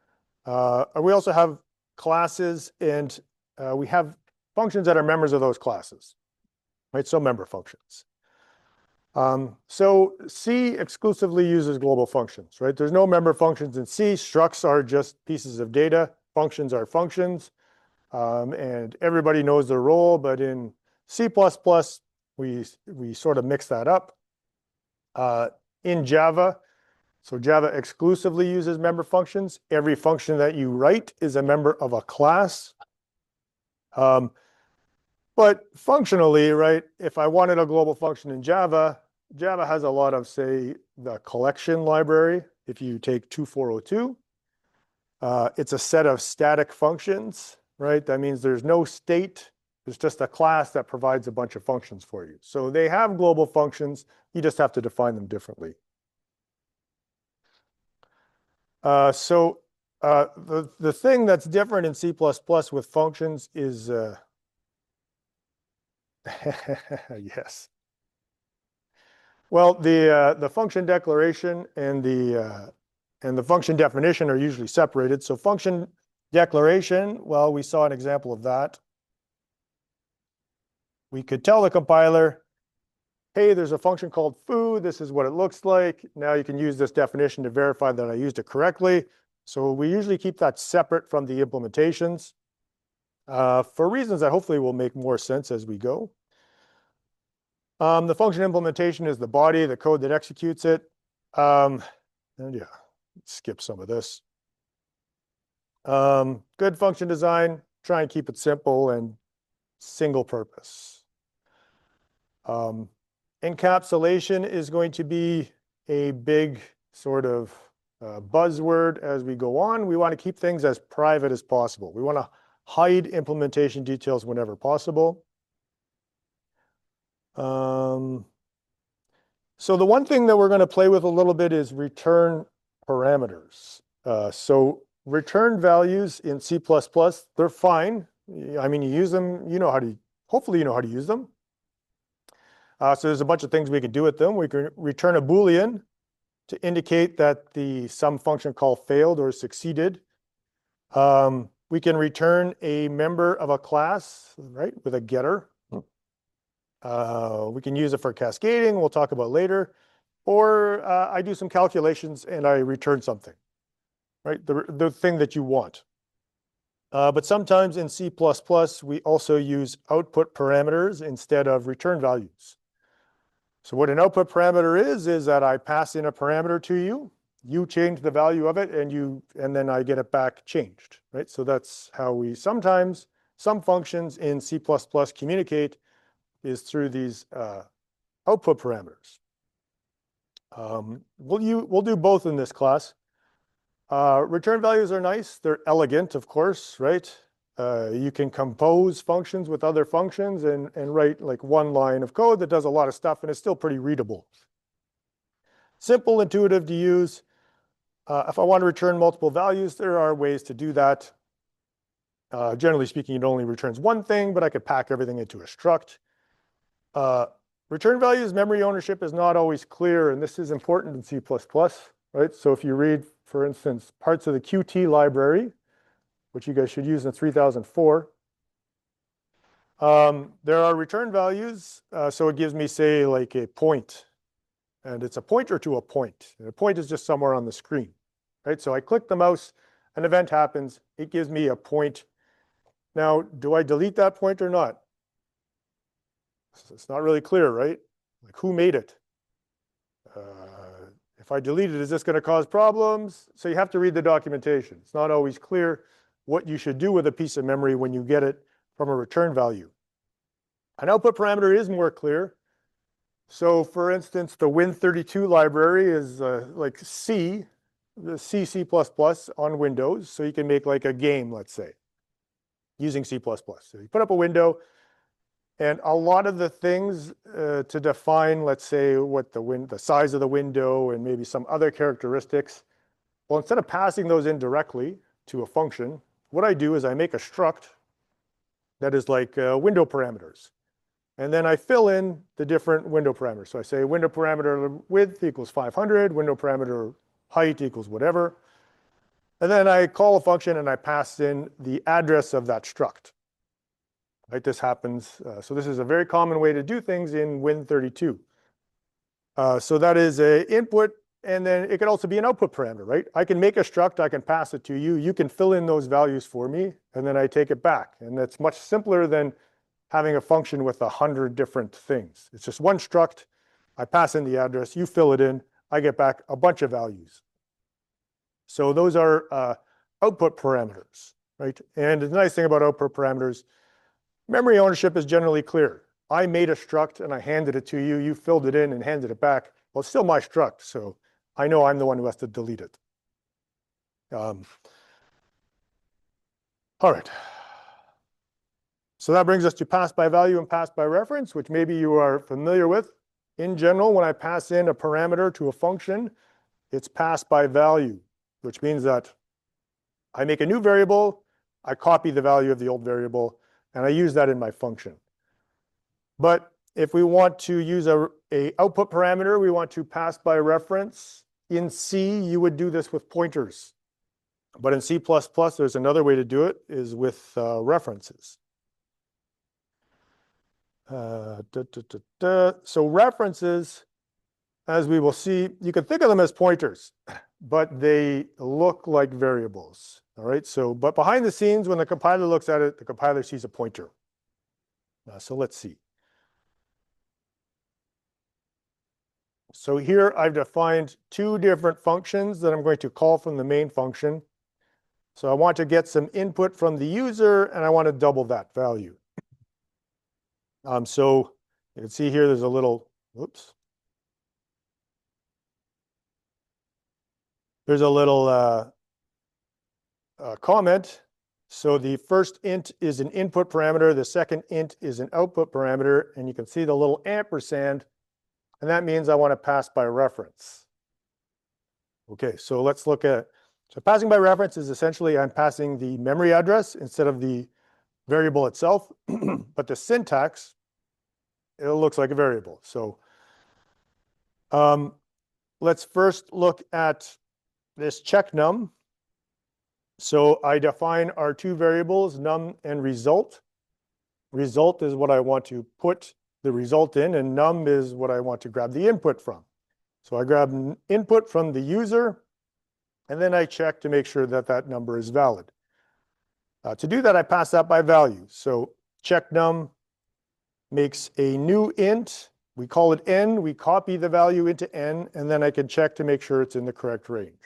We also have classes, and we have functions that are members of those classes, right? So member functions. So C exclusively uses global functions, right? There's no member functions in C. Structs are just pieces of data. Functions are functions. And everybody knows their role, but in C++, we sort of mix that up. In Java, so Java exclusively uses member functions. Every function that you write is a member of a class. But functionally, right, if I wanted a global function in Java, Java has a lot of, say, the collection library. If you take 2402, it's a set of static functions, right? That means there's no state. There's just a class that provides a bunch of functions for you. So they have global functions. You just have to define them differently. The thing that's different in C++ with functions is, yes. Well, the function declaration and the function definition are usually separated. So function declaration, well, we saw an example of that. We could tell the compiler, hey, there's a function called foo. This is what it looks like. Now you can use this definition to verify that I used it correctly. So we usually keep that separate from the implementations for reasons that hopefully will make more sense as we go. The function implementation is the body, the code that executes it. And yeah, skip some of this. Good function design, try and keep it simple and single purpose. Encapsulation is going to be a big sort of buzzword as we go on. We want to keep things as private as possible. We want to hide implementation details whenever possible. So the one thing that we're going to play with a little bit is return parameters. So return values in C++, they're fine. I mean, you use them, hopefully you know how to use them. So there's a bunch of things we can do with them. We can return a Boolean to indicate that some function call failed or succeeded. We can return a member of a class, right, with a getter. We can use it for cascading, we'll talk about later. Or I do some calculations and I return something, right? The thing that you want. But sometimes in C++, we also use output parameters instead of return values. So what an output parameter is that I pass in a parameter to you, you change the value of it, and then I get it back changed, right? So that's how sometimes some functions in C++ communicate is through these output parameters. We'll do both in this class. Return values are nice. They're elegant, of course, right? You can compose functions with other functions and write like one line of code that does a lot of stuff, and it's still pretty readable. Simple, intuitive to use. If I want to return multiple values, there are ways to do that. Generally speaking, it only returns one thing, but I could pack everything into a struct. Return values memory ownership is not always clear, and this is important in C++, right? So if you read, for instance, parts of the Qt library, which you guys should use in 3004, there are return values. So it gives me, say, like a point, and it's a pointer to a point. And a point is just somewhere on the screen, right? So I click the mouse, an event happens, it gives me a point. Now, do I delete that point or not? It's not really clear, right? Like, who made it? If I delete it, is this going to cause problems? So you have to read the documentation. It's not always clear what you should do with a piece of memory when you get it from a return value. An output parameter is more clear. So for instance, the Win32 library is like C, the C++ on Windows. So you can make like a game, let's say, using C++. So you put up a window, and a lot of the things to define, let's say, what the size of the window and maybe some other characteristics, well, instead of passing those in directly to a function, what I do is I make a struct that is like window parameters. And then I fill in the different window parameters. So I say window parameter width equals 500, window parameter height equals whatever. And then I call a function and I pass in the address of that struct. Right, this happens. So this is a very common way to do things in Win32. So that is an input, and then it can also be an output parameter, right? I can make a struct, I can pass it to you, you can fill in those values for me, and then I take it back. And that's much simpler than having a function with 100 different things. It's just one struct, I pass in the address, you fill it in, I get back a bunch of values. So those are output parameters, right? And the nice thing about output parameters, memory ownership is generally clear. I made a struct and I handed it to you, you filled it in and handed it back. Well, it's still my struct, so I know I'm the one who has to delete it. All right. So that brings us to pass by value and pass by reference, which maybe you are familiar with. In general, when I pass in a parameter to a function, it's passed by value, which means that I make a new variable, I copy the value of the old variable, and I use that in my function. But if we want to use a output parameter, we want to pass by reference. In C, you would do this with pointers. But in C++, there's another way to do it, is with references. So references, as we will see, you can think of them as pointers, but they look like variables. All right, so, but behind the scenes, when the compiler looks at it, the compiler sees a pointer. So let's see. So here I've defined two different functions that I'm going to call from the main function. So I want to get some input from the user, and I want to double that value. So you can see here there's a little, whoops. There's a little comment. So the first int is an input parameter. The second int is an output parameter. And you can see the little ampersand. And that means I want to pass by reference. Okay, so let's look at, so passing by reference is essentially I'm passing the memory address instead of the variable itself. But the syntax, it looks like a variable. So let's first look at this check num. So I define our two variables, num and result. Result is what I want to put the result in, and num is what I want to grab the input from. So I grab an input from the user, and then I check to make sure that that number is valid. To do that, I pass that by value. So check num makes a new int. We call it n. We copy the value into n, and then I can check to make sure it's in the correct range.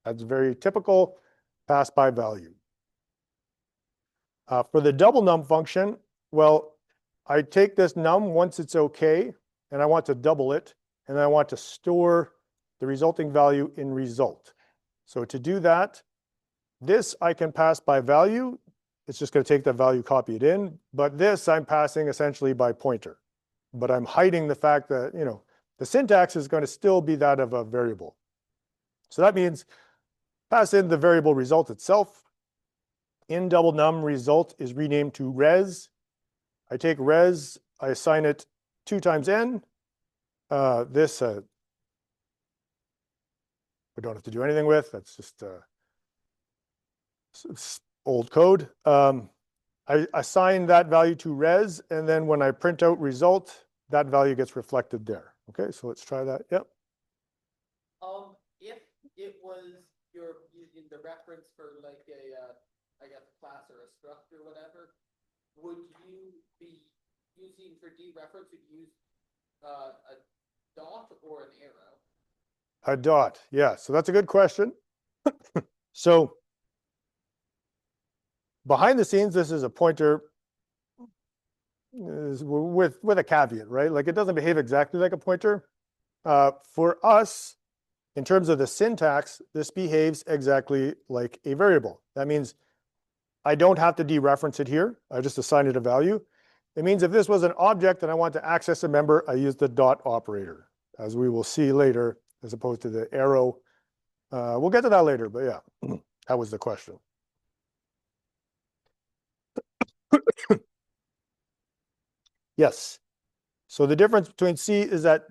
That's very typical. Pass by value. For the double num function, well, I take this num once it's okay, and I want to double it, and I want to store the resulting value in result. So to do that, this I can pass by value. It's just going to take that value, copy it in. But this I'm passing essentially by pointer. But I'm hiding the fact that, you know, the syntax is going to still be that of a variable. So that means pass in the variable result itself. in double num result is renamed to res. I take res, I assign it 2 times n. This we don't have to do anything with. That's just old code. I assign that value to res, and then when I print out result, that value gets reflected there. Okay, so let's try that. Yep. If it was you're using the reference for like I guess a class or a struct or whatever, would you be using for dereference, would you use a dot or an arrow? A dot, yeah. So that's a good question. So behind the scenes, this is a pointer with a caveat, right? Like it doesn't behave exactly like a pointer. For us, in terms of the syntax, this behaves exactly like a variable. That means I don't have to dereference it here. I just assign it a value. It means if this was an object and I want to access a member, I use the dot operator, as we will see later, as opposed to the arrow. We'll get to that later, but yeah, that was the question. Yes. So the difference between C is that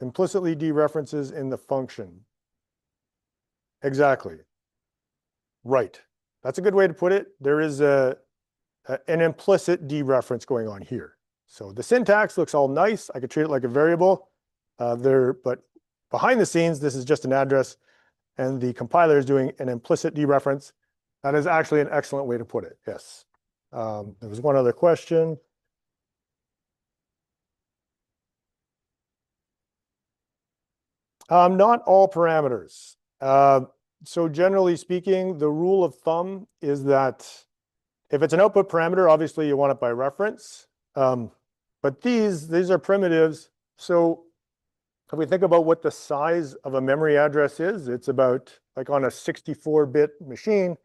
implicitly dereferences in the function. Exactly. Right. That's a good way to put it. There is an implicit dereference going on here. So the syntax looks all nice. I could treat it like a variable but behind the scenes, this is just an address, and the compiler is doing an implicit dereference. That is actually an excellent way to put it. Yes. There was one other question. Not all parameters. So generally speaking, the rule of thumb is that if it's an output parameter, obviously you want it by reference. But these are primitives. So if we think about what the size of a memory address is, it's about, like on a 64-bit machine,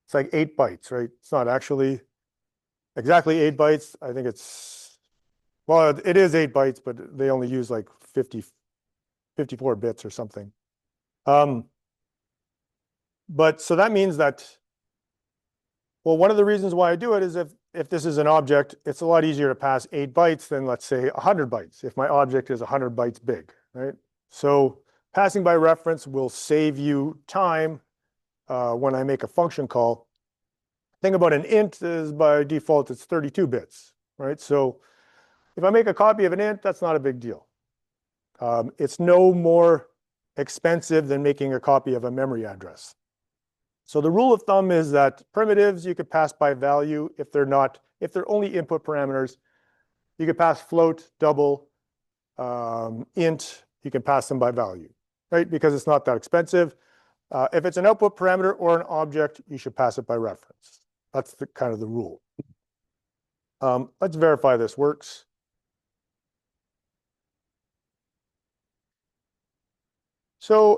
it's like 8 bytes, right? It's not actually exactly 8 bytes. I think it's, well, it is 8 bytes, but they only use like 54 bits or something. But so that means that, well, one of the reasons why I do it is if this is an object, it's a lot easier to pass 8 bytes than, let's say, 100 bytes, if my object is 100 bytes big, right? So passing by reference will save you time when I make a function call. Thing about an int is by default, it's 32 bits, right? So if I make a copy of an int, that's not a big deal. It's no more expensive than making a copy of a memory address. So the rule of thumb is that primitives you could pass by value if they're only input parameters. You could pass float, double, int, you can pass them by value, right? Because it's not that expensive. If it's an output parameter or an object, you should pass it by reference. That's the kind of the rule. Let's verify this works. So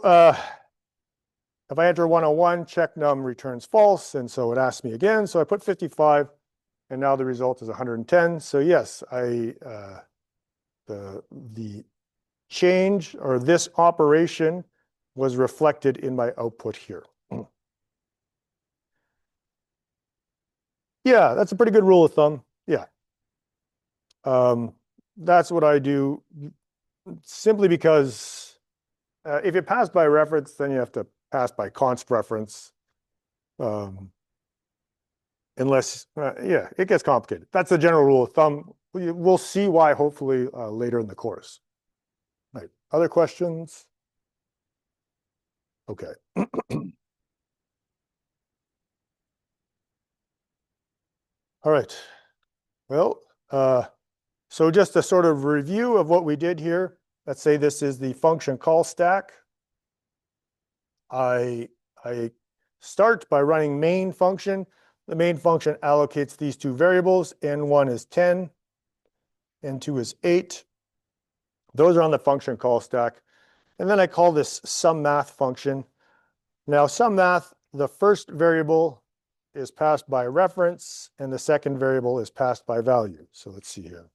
if I enter 101, check num returns false, and so it asks me again. So I put 55, and now the result is 110. So yes, the change or this operation was reflected in my output here. Yeah, that's a pretty good rule of thumb. Yeah. That's what I do simply because if you pass by reference, then you have to pass by const reference. Unless, yeah, it gets complicated. That's the general rule of thumb. We'll see why hopefully later in the course. Right. Other questions? Okay. All right. Well, so just a sort of review of what we did here. Let's say this is the function call stack. I start by running main function. The main function allocates these two variables. N1 is 10, N2 is 8. Those are on the function call stack. And then I call this sum math function. Now, sum math, the first variable is passed by reference, and the second variable is passed by value. So let's see here.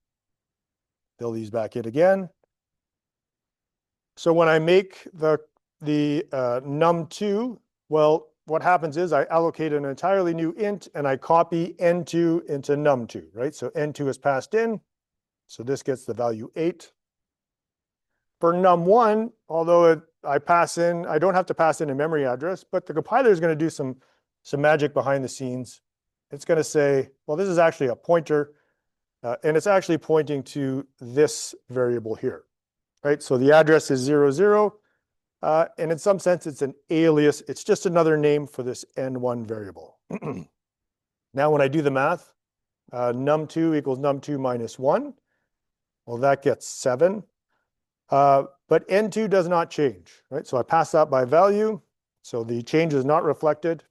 Fill these back in again. So when I make the the num2, well, what happens is I allocate an entirely new int and I copy n2 into num2, right? So n2 is passed in, so this gets the value 8. For num1, although I don't have to pass in a memory address, but the compiler is going to do some magic behind the scenes. It's going to say, well, this is actually a pointer, and it's actually pointing to this variable here, right? So the address is 0, 0. And in some sense, it's an alias. It's just another name for this n1 variable. Now, when I do the math, num2 equals num2 minus 1. Well, that gets 7. But n2 does not change, right? So I pass that by value. So the change is not reflected.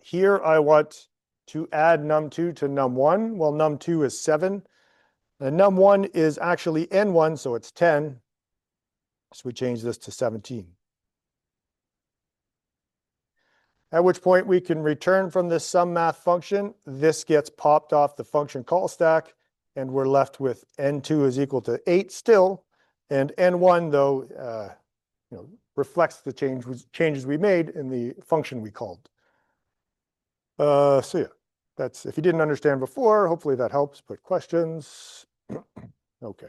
Here, I want to add num2 to num1. Well, num2 is 7. And num1 is actually n1, so it's 10. So we change this to 17. At which point we can return from this sum math function. This gets popped off the function call stack, and we're left with n2 is equal to 8 still. And n1, though, reflects the changes we made in the function we called. So yeah, that's, if you didn't understand before, hopefully that helps. Put questions. Okay.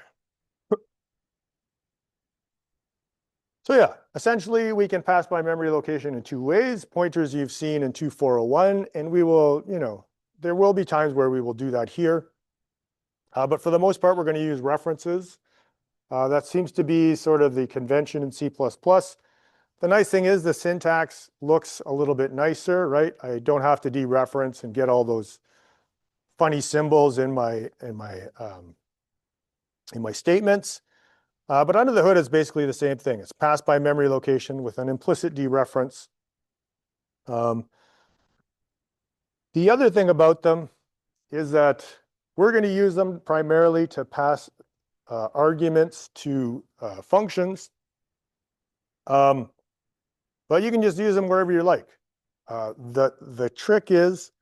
So yeah, essentially we can pass by memory location in 2 ways. Pointers you've seen in 2401, and we will, there will be times where we will do that here. But for the most part, we're going to use references. That seems to be sort of the convention in C++. The nice thing is the syntax looks a little bit nicer, right? I don't have to dereference and get all those funny symbols in my statements. But under the hood, it's basically the same thing. It's passed by memory location with an implicit dereference. The other thing about them is that we're going to use them primarily to pass arguments to functions. But you can just use them wherever you like. The trick is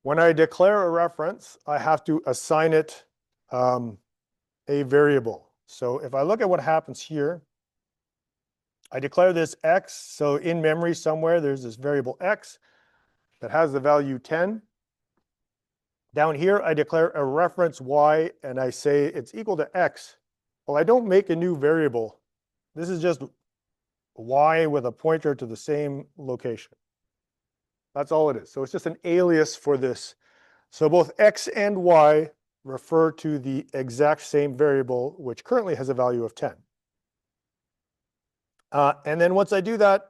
when I declare a reference, I have to assign it a variable. So if I look at what happens here, I declare this x. So in memory somewhere, there's this variable x that has the value 10. Down here, I declare a reference y, and I say it's equal to x. Well, I don't make a new variable. This is just y with a pointer to the same location. That's all it is. So it's just an alias for this. So both x and y refer to the exact same variable, which currently has a value of 10. And then once I do that,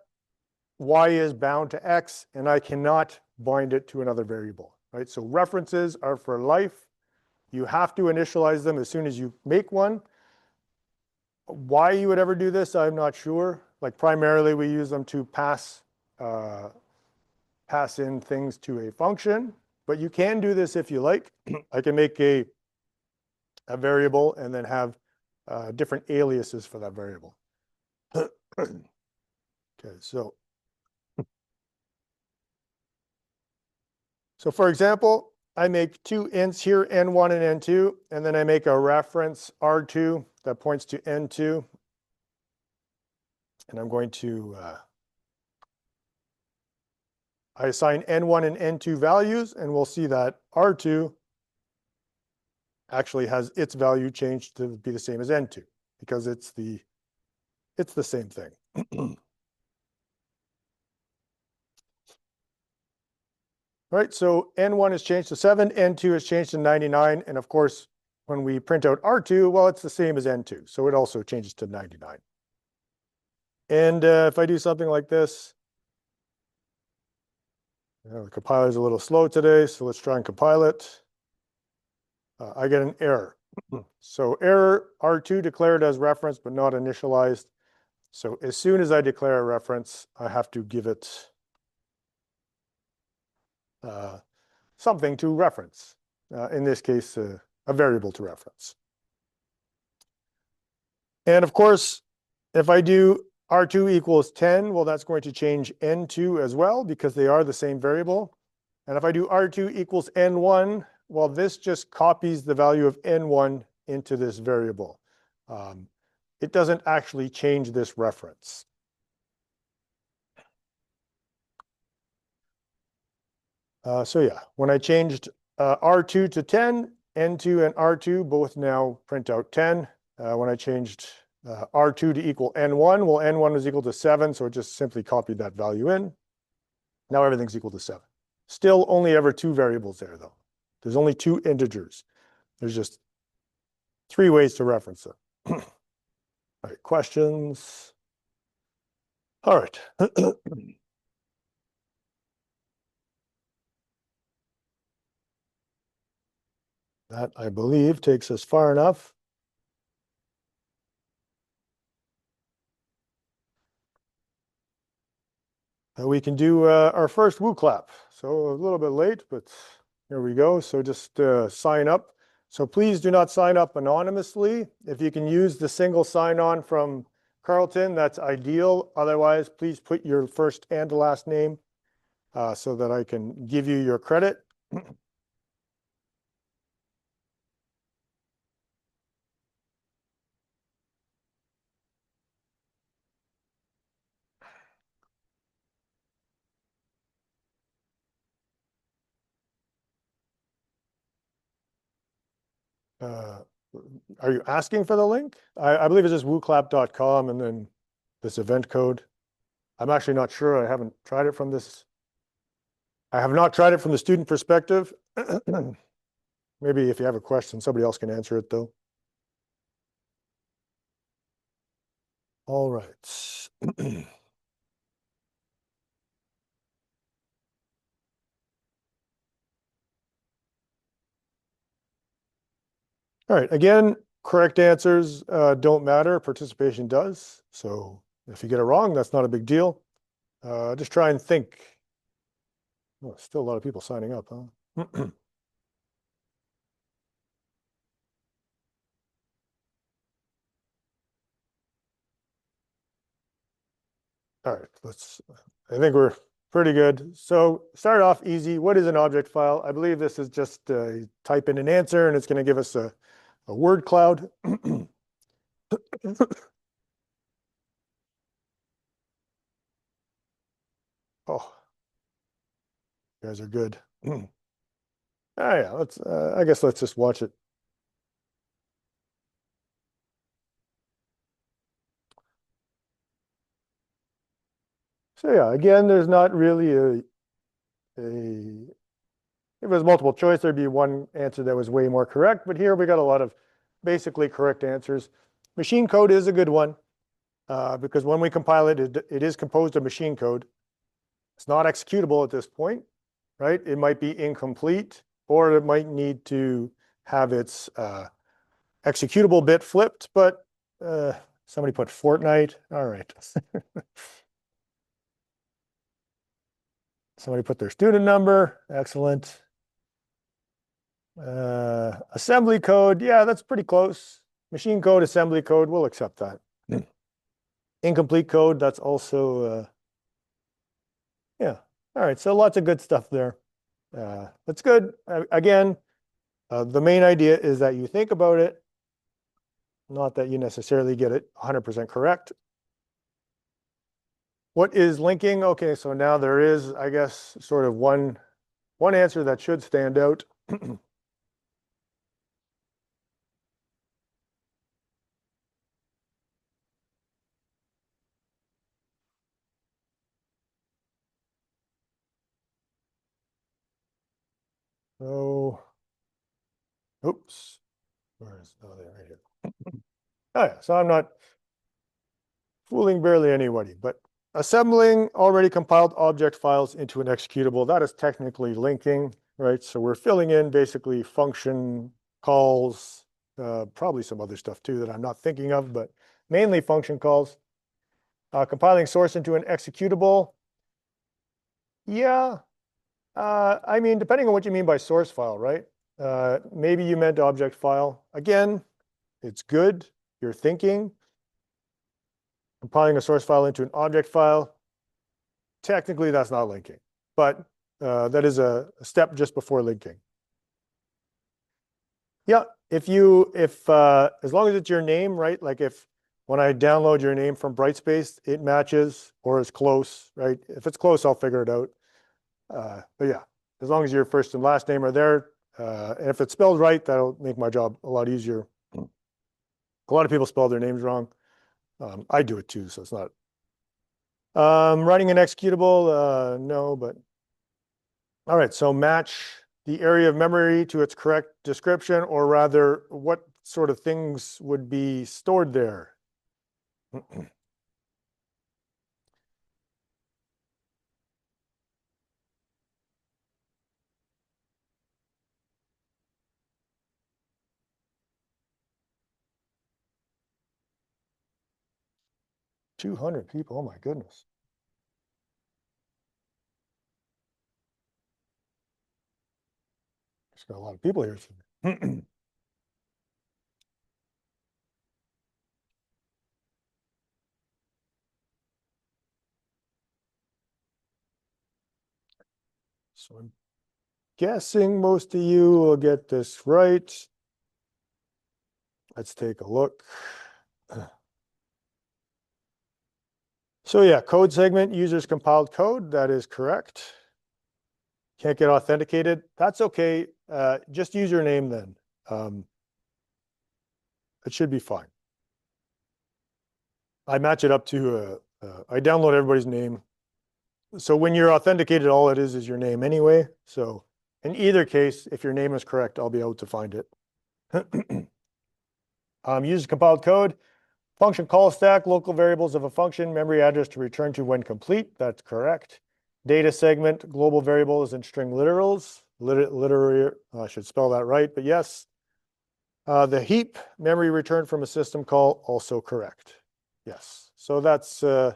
y is bound to x, and I cannot bind it to another variable, right? So references are for life. You have to initialize them as soon as you make one. Why you would ever do this, I'm not sure. Like primarily, we use them to pass in things to a function. But you can do this if you like. I can make a variable and then have different aliases for that variable. Okay, so for example, I make 2 ints here, n1 and n2, and then I make a reference r2 that points to n2. And I'm going to I assign n1 and n2 values, and we'll see that r2 actually has its value changed to be the same as n2 because it's the same thing. All right, so n1 is changed to 7, n2 is changed to 99, and of course, when we print out r2, well, it's the same as n2, so it also changes to 99. And if I do something like this, the compiler is a little slow today, so let's try and compile it. I get an error. So error, R2 declared as reference, but not initialized. So as soon as I declare a reference, I have to give it something to reference. In this case, a variable to reference. And of course, if I do R2 equals 10, well, that's going to change N2 as well because they are the same variable. And if I do R2 equals N1, well, this just copies the value of N1 into this variable. It doesn't actually change this reference. So yeah, when I changed R2 to 10, N2 and R2 both now print out 10. When I changed R2 to equal N1, well, N1 was equal to 7, so it just simply copied that value in. Now everything's equal to 7. Still only ever two variables there, though. There's only two integers. There's just three ways to reference them. All right, questions? All right. That, I believe, takes us far enough. We can do our first woo clap. So a little bit late, but here we go. So just sign up. So please do not sign up anonymously. If you can use the single sign-on from Carlton, that's ideal. Otherwise, please put your first and last name so that I can give you your credit. Are you asking for the link? I believe it's just wooclap.com and then this event code. I'm actually not sure. I haven't tried it from this. I have not tried it from the student perspective. Maybe if you have a question, somebody else can answer it though. All right. All right, again, correct answers don't matter, participation does. So if you get it wrong, that's not a big deal. Just try and think. Oh, still a lot of people signing up, huh? All right, I think we're pretty good. So start off easy. What is an object file? I believe this is just type in an answer and it's going to give us a word cloud. Oh, you guys are good. Oh yeah, I guess let's just watch it. So yeah, again, there's not really if it was multiple choice, there'd be one answer that was way more correct, but here we got a lot of basically correct answers. Machine code is a good one because when we compile it, it is composed of machine code. It's not executable at this point, right? It might be incomplete, or it might need to have its executable bit flipped, but somebody put Fortnite. All right. Somebody put their student number. Excellent. Assembly code. Yeah, that's pretty close. Machine code, assembly code, we'll accept that. Incomplete code, that's also, yeah. All right, so lots of good stuff there. That's good. Again, the main idea is that you think about it, not that you necessarily get it 100% correct. What is linking? Okay, so now there is, I guess, sort of one answer that should stand out. So, oops, where is, oh, there, right here. Oh yeah, so I'm not fooling barely anybody, but assembling already compiled object files into an executable, that is technically linking, right? So we're filling in basically function calls, probably some other stuff too that I'm not thinking of, but mainly function calls. Compiling source into an executable. Yeah, I mean, depending on what you mean by source file, right? Maybe you meant object file. Again, it's good. You're thinking. Compiling a source file into an object file. Technically, that's not linking, but that is a step just before linking. Yeah, if as long as it's your name, right? Like if when I download your name from Brightspace, it matches or is close, right? If it's close, I'll figure it out. But yeah, as long as your first and last name are there, and if it's spelled right, that'll make my job a lot easier. A lot of people spell their names wrong. I do it too, so it's not. Running an executable, no, but. All right, so match the area of memory to its correct description, or rather, what sort of things would be stored there? 200 people, oh my goodness. There's got a lot of people here. So I'm guessing most of you will get this right. Let's take a look. So yeah, code segment, users compiled code, that is correct. Can't get authenticated, that's okay. Just use your name then. It should be fine. I match it up to, I download everybody's name. So when you're authenticated, all it is your name anyway. So in either case, if your name is correct, I'll be able to find it. Use compiled code, function call stack, local variables of a function, memory address to return to when complete. That's correct. Data segment, global variables and string literals. Literary, I should spell that right, but yes. The heap, memory return from a system call, also correct. Yes. So that's, yeah,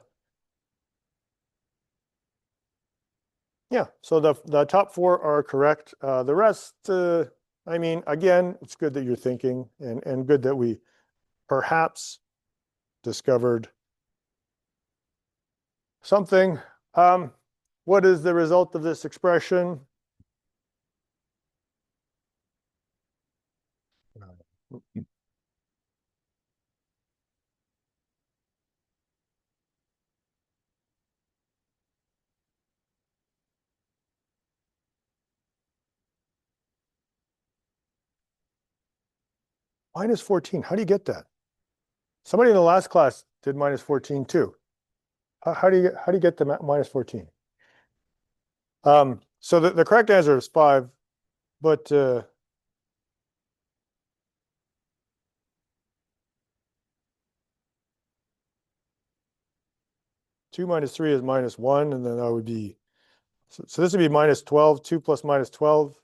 so the top four are correct. The rest, I mean, again, it's good that you're thinking and good that we perhaps discovered something. What is the result of this expression? Minus 14, how do you get that? Somebody in the last class did minus 14 too. How do you get the minus 14? So the correct answer is 5, but 2 minus 3 is minus 1, and then that would be, so this would be minus 12, 2 plus minus 12.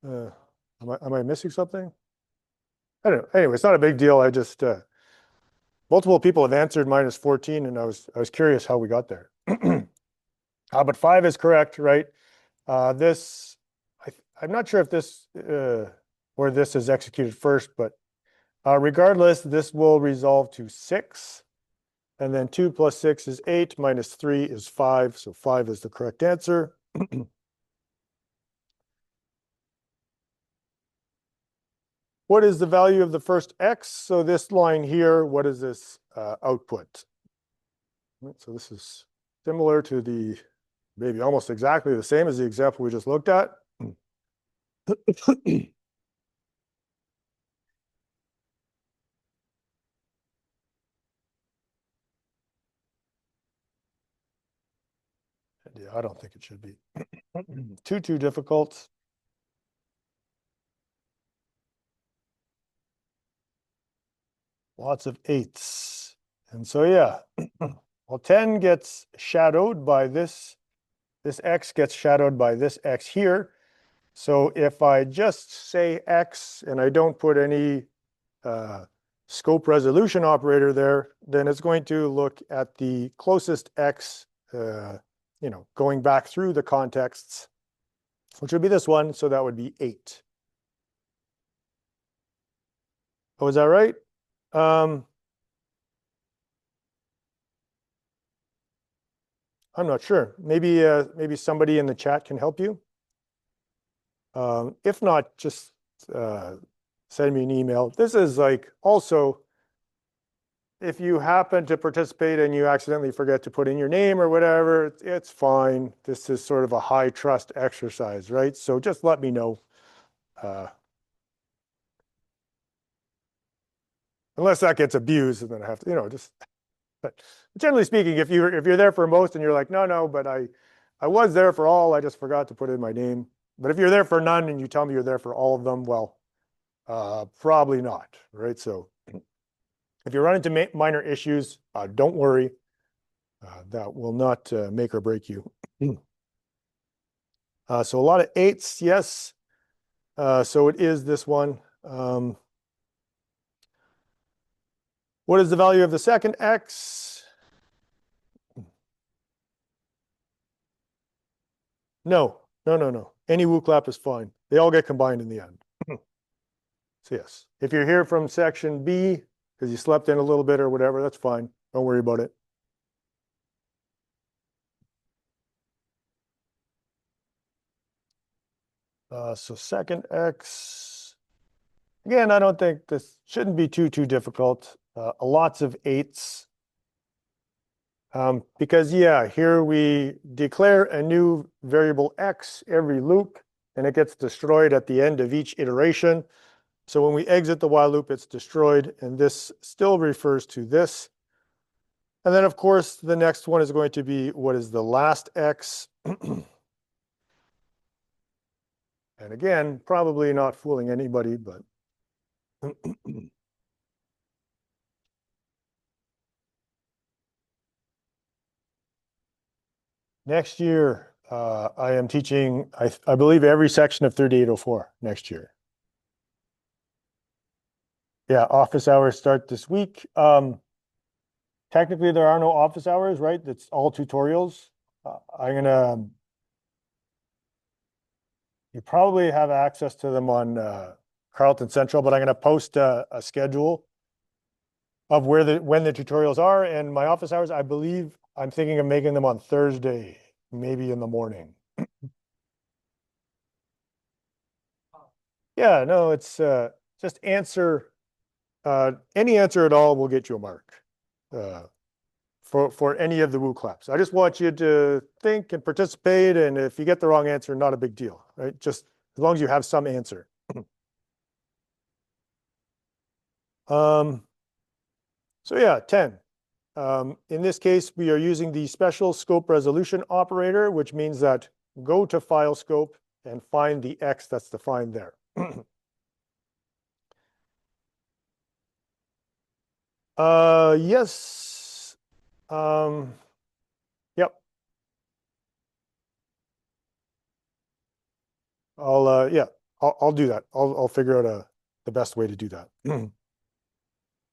Am I missing something? I don't know. Anyway, it's not a big deal. I just, multiple people have answered minus 14, and I was curious how we got there. But 5 is correct, right? This, I'm not sure if this, or this is executed first, but regardless, this will resolve to 6. And then 2 plus 6 is 8, minus 3 is 5. So 5 is the correct answer. What is the value of the first x? So this line here, what is this output? So this is similar to the, maybe almost exactly the same as the example we just looked at. Yeah, I don't think it should be too difficult. Lots of 8s. And so, yeah, well, 10 gets shadowed by this. This x gets shadowed by this x here. So if I just say x and I don't put any scope resolution operator there, then it's going to look at the closest x, going back through the contexts, which would be this one. So that would be 8. Oh, is that right? I'm not sure. Maybe somebody in the chat can help you. If not, just send me an email. This is like also if you happen to participate and you accidentally forget to put in your name or whatever, it's fine. This is sort of a high trust exercise, right? So just let me know. Unless that gets abused, and then I have to, just. But generally speaking, if you're there for most and you're like, no, but I was there for all, I just forgot to put in my name. But if you're there for none and you tell me you're there for all of them, well, probably not, right? So if you run into minor issues, don't worry. That will not make or break you. So a lot of 8s, yes. So it is this one. What is the value of the second x? No. Any woo clap is fine. They all get combined in the end. So yes, if you're here from section B, because you slept in a little bit or whatever, that's fine. Don't worry about it. So second x, again, I don't think this shouldn't be too difficult. Lots of 8s. Because yeah, here we declare a new variable x every loop, and it gets destroyed at the end of each iteration. So when we exit the while loop, it's destroyed, and this still refers to this. And then, of course, the next one is going to be what is the last x. And again, probably not fooling anybody, but next year, I am teaching, I believe, every section of 3804 next year. Yeah, office hours start this week. Technically, there are no office hours, right? It's all tutorials. You probably have access to them on Carleton Central, but I'm going to post a schedule of when the tutorials are, and my office hours, I believe I'm thinking of making them on Thursday, maybe in the morning. Yeah, no, it's just answer, any answer at all will get you a mark for any of the woo claps. I just want you to think and participate, and if you get the wrong answer, not a big deal, right? Just as long as you have some answer. So yeah, 10. In this case, we are using the special scope resolution operator, which means that go to file scope and find the X that's defined there. Yes. Yep. I'll do that. I'll figure out the best way to do that.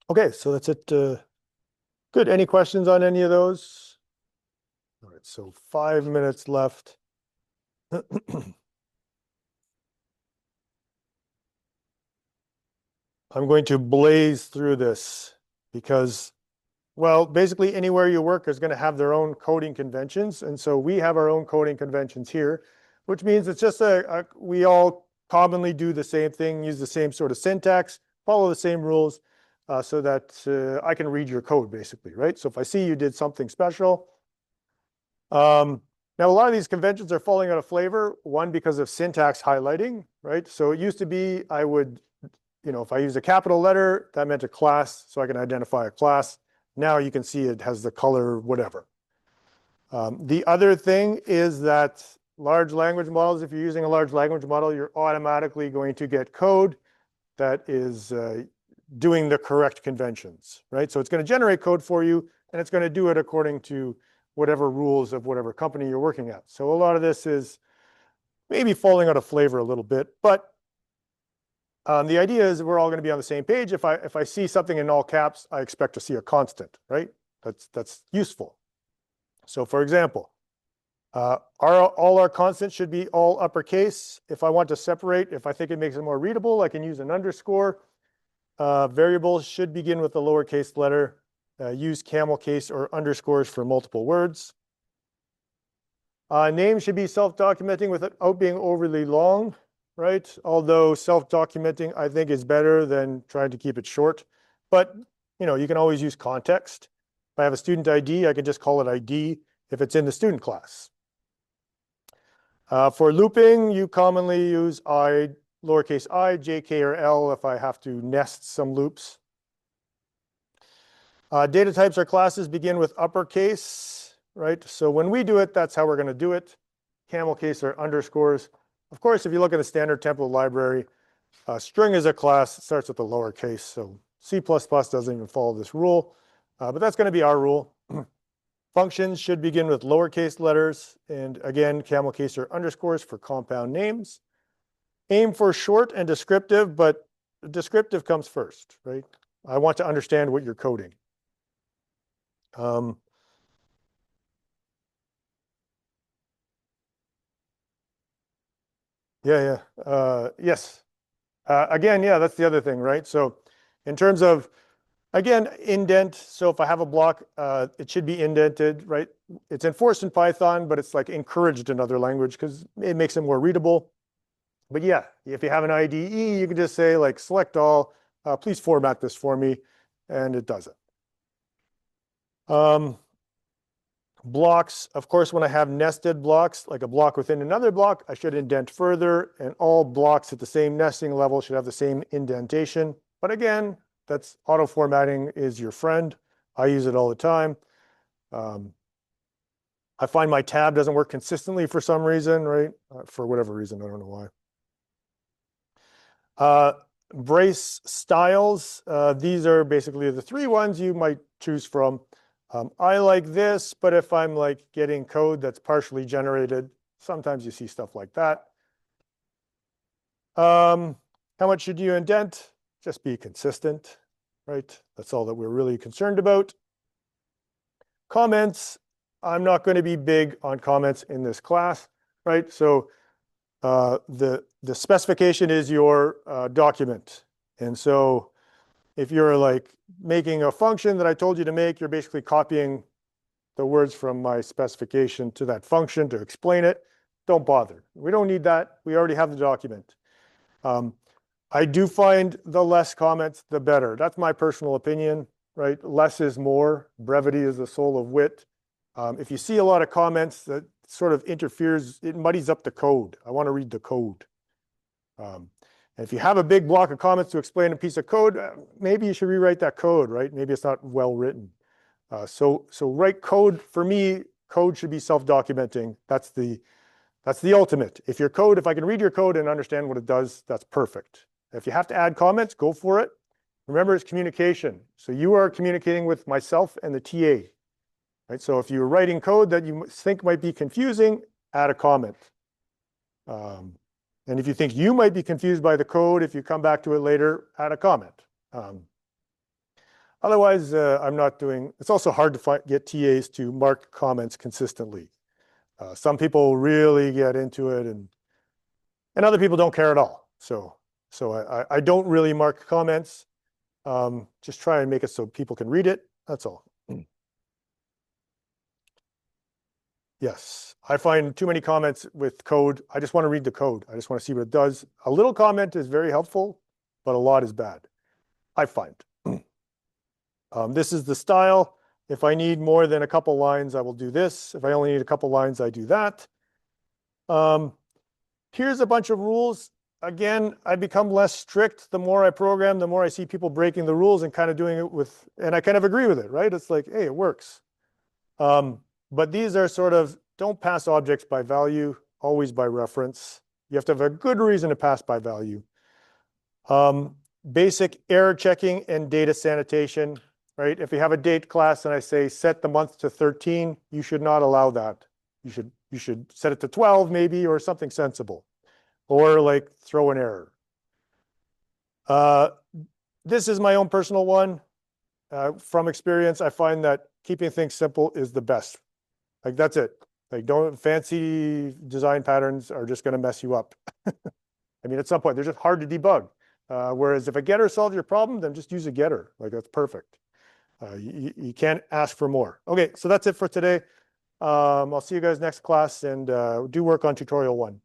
Okay, so that's it. Good. Any questions on any of those? All right, so 5 minutes left. I'm going to blaze through this because, well, basically anywhere you work is going to have their own coding conventions. And so we have our own coding conventions here, which means it's just we all commonly do the same thing, use the same sort of syntax, follow the same rules, so that I can read your code basically, right? So if I see you did something special. Now, a lot of these conventions are falling out of flavor, one because of syntax highlighting, right? So it used to be I would, if I use a capital letter, that meant a class, so I can identify a class. Now you can see it has the color, whatever. The other thing is that large language models, if you're using a large language model, you're automatically going to get code that is doing the correct conventions, right? So it's going to generate code for you, and it's going to do it according to whatever rules of whatever company you're working at. So a lot of this is maybe falling out of flavor a little bit, but the idea is we're all going to be on the same page. If I see something in all caps, I expect to see a constant, right? That's useful. So for example, all our constants should be all uppercase. If I want to separate, if I think it makes it more readable, I can use an underscore. Variables should begin with a lowercase letter. Use camel case or underscores for multiple words. Name should be self-documenting without being overly long, right? Although self-documenting, I think, is better than trying to keep it short. But you can always use context. If I have a student ID, I can just call it ID if it's in the student class. For looping, you commonly use lowercase I, JK, or L if I have to nest some loops. Data types or classes begin with uppercase, right? So when we do it, that's how we're going to do it. Camel case or underscores. Of course, if you look at a standard template library, string is a class. It starts with a lowercase. So C++ doesn't even follow this rule, but that's going to be our rule. Functions should begin with lowercase letters. And again, camel case or underscores for compound names. Aim for short and descriptive, but descriptive comes first, right? I want to understand what you're coding. Yes. Again, yeah, that's the other thing, right? So in terms of, again, indent. So if I have a block, it should be indented, right? It's enforced in Python, but it's like encouraged in other language because it makes it more readable. But yeah, if you have an IDE, you can just say like select all, please format this for me, and it does it. Blocks, of course, when I have nested blocks, like a block within another block, I should indent further, and all blocks at the same nesting level should have the same indentation. But again, that's auto formatting is your friend. I use it all the time. I find my tab doesn't work consistently for some reason, right? For whatever reason, I don't know why. Brace styles, these are basically the three ones you might choose from. I like this, but if I'm like getting code that's partially generated, sometimes you see stuff like that. How much should you indent? Just be consistent, right? That's all that we're really concerned about. Comments, I'm not going to be big on comments in this class, right? So the specification is your document. And so if you're like making a function that I told you to make, you're basically copying the words from my specification to that function to explain it. Don't bother. We don't need that. We already have the document. I do find the less comments, the better. That's my personal opinion, right? Less is more. Brevity is the soul of wit. If you see a lot of comments, that sort of interferes, it muddies up the code. I want to read the code. And if you have a big block of comments to explain a piece of code, maybe you should rewrite that code, right? Maybe it's not well written. So write code, for me, code should be self-documenting. That's the ultimate. If I can read your code and understand what it does, that's perfect. If you have to add comments, go for it. Remember, it's communication. So you are communicating with myself and the TA, right? So if you're writing code that you think might be confusing, add a comment. And if you think you might be confused by the code, if you come back to it later, add a comment. Otherwise, I'm not doing, it's also hard to get TAs to mark comments consistently. Some people really get into it and other people don't care at all. So I don't really mark comments. Just try and make it so people can read it. That's all. Yes, I find too many comments with code. I just want to read the code. I just want to see what it does. A little comment is very helpful, but a lot is bad, I find. This is the style. If I need more than a couple lines, I will do this. If I only need a couple lines, I do that. Here's a bunch of rules. Again, I become less strict the more I program, the more I see people breaking the rules and kind of doing it with, and I kind of agree with it, right? It's like, hey, it works. But these are sort of, don't pass objects by value, always by reference. You have to have a good reason to pass by value. Basic error checking and data sanitation, right? If you have a date class and I say set the month to 13, you should not allow that. You should set it to 12 maybe, or something sensible, or like throw an error. This is my own personal one. From experience, I find that keeping things simple is the best. Like that's it. Like don't fancy design patterns are just going to mess you up. I mean, at some point they're just hard to debug. Whereas if a getter solves your problem, then just use a getter. Like that's perfect. You can't ask for more. Okay, so that's it for today. I'll see you guys next class, and do work on tutorial 1.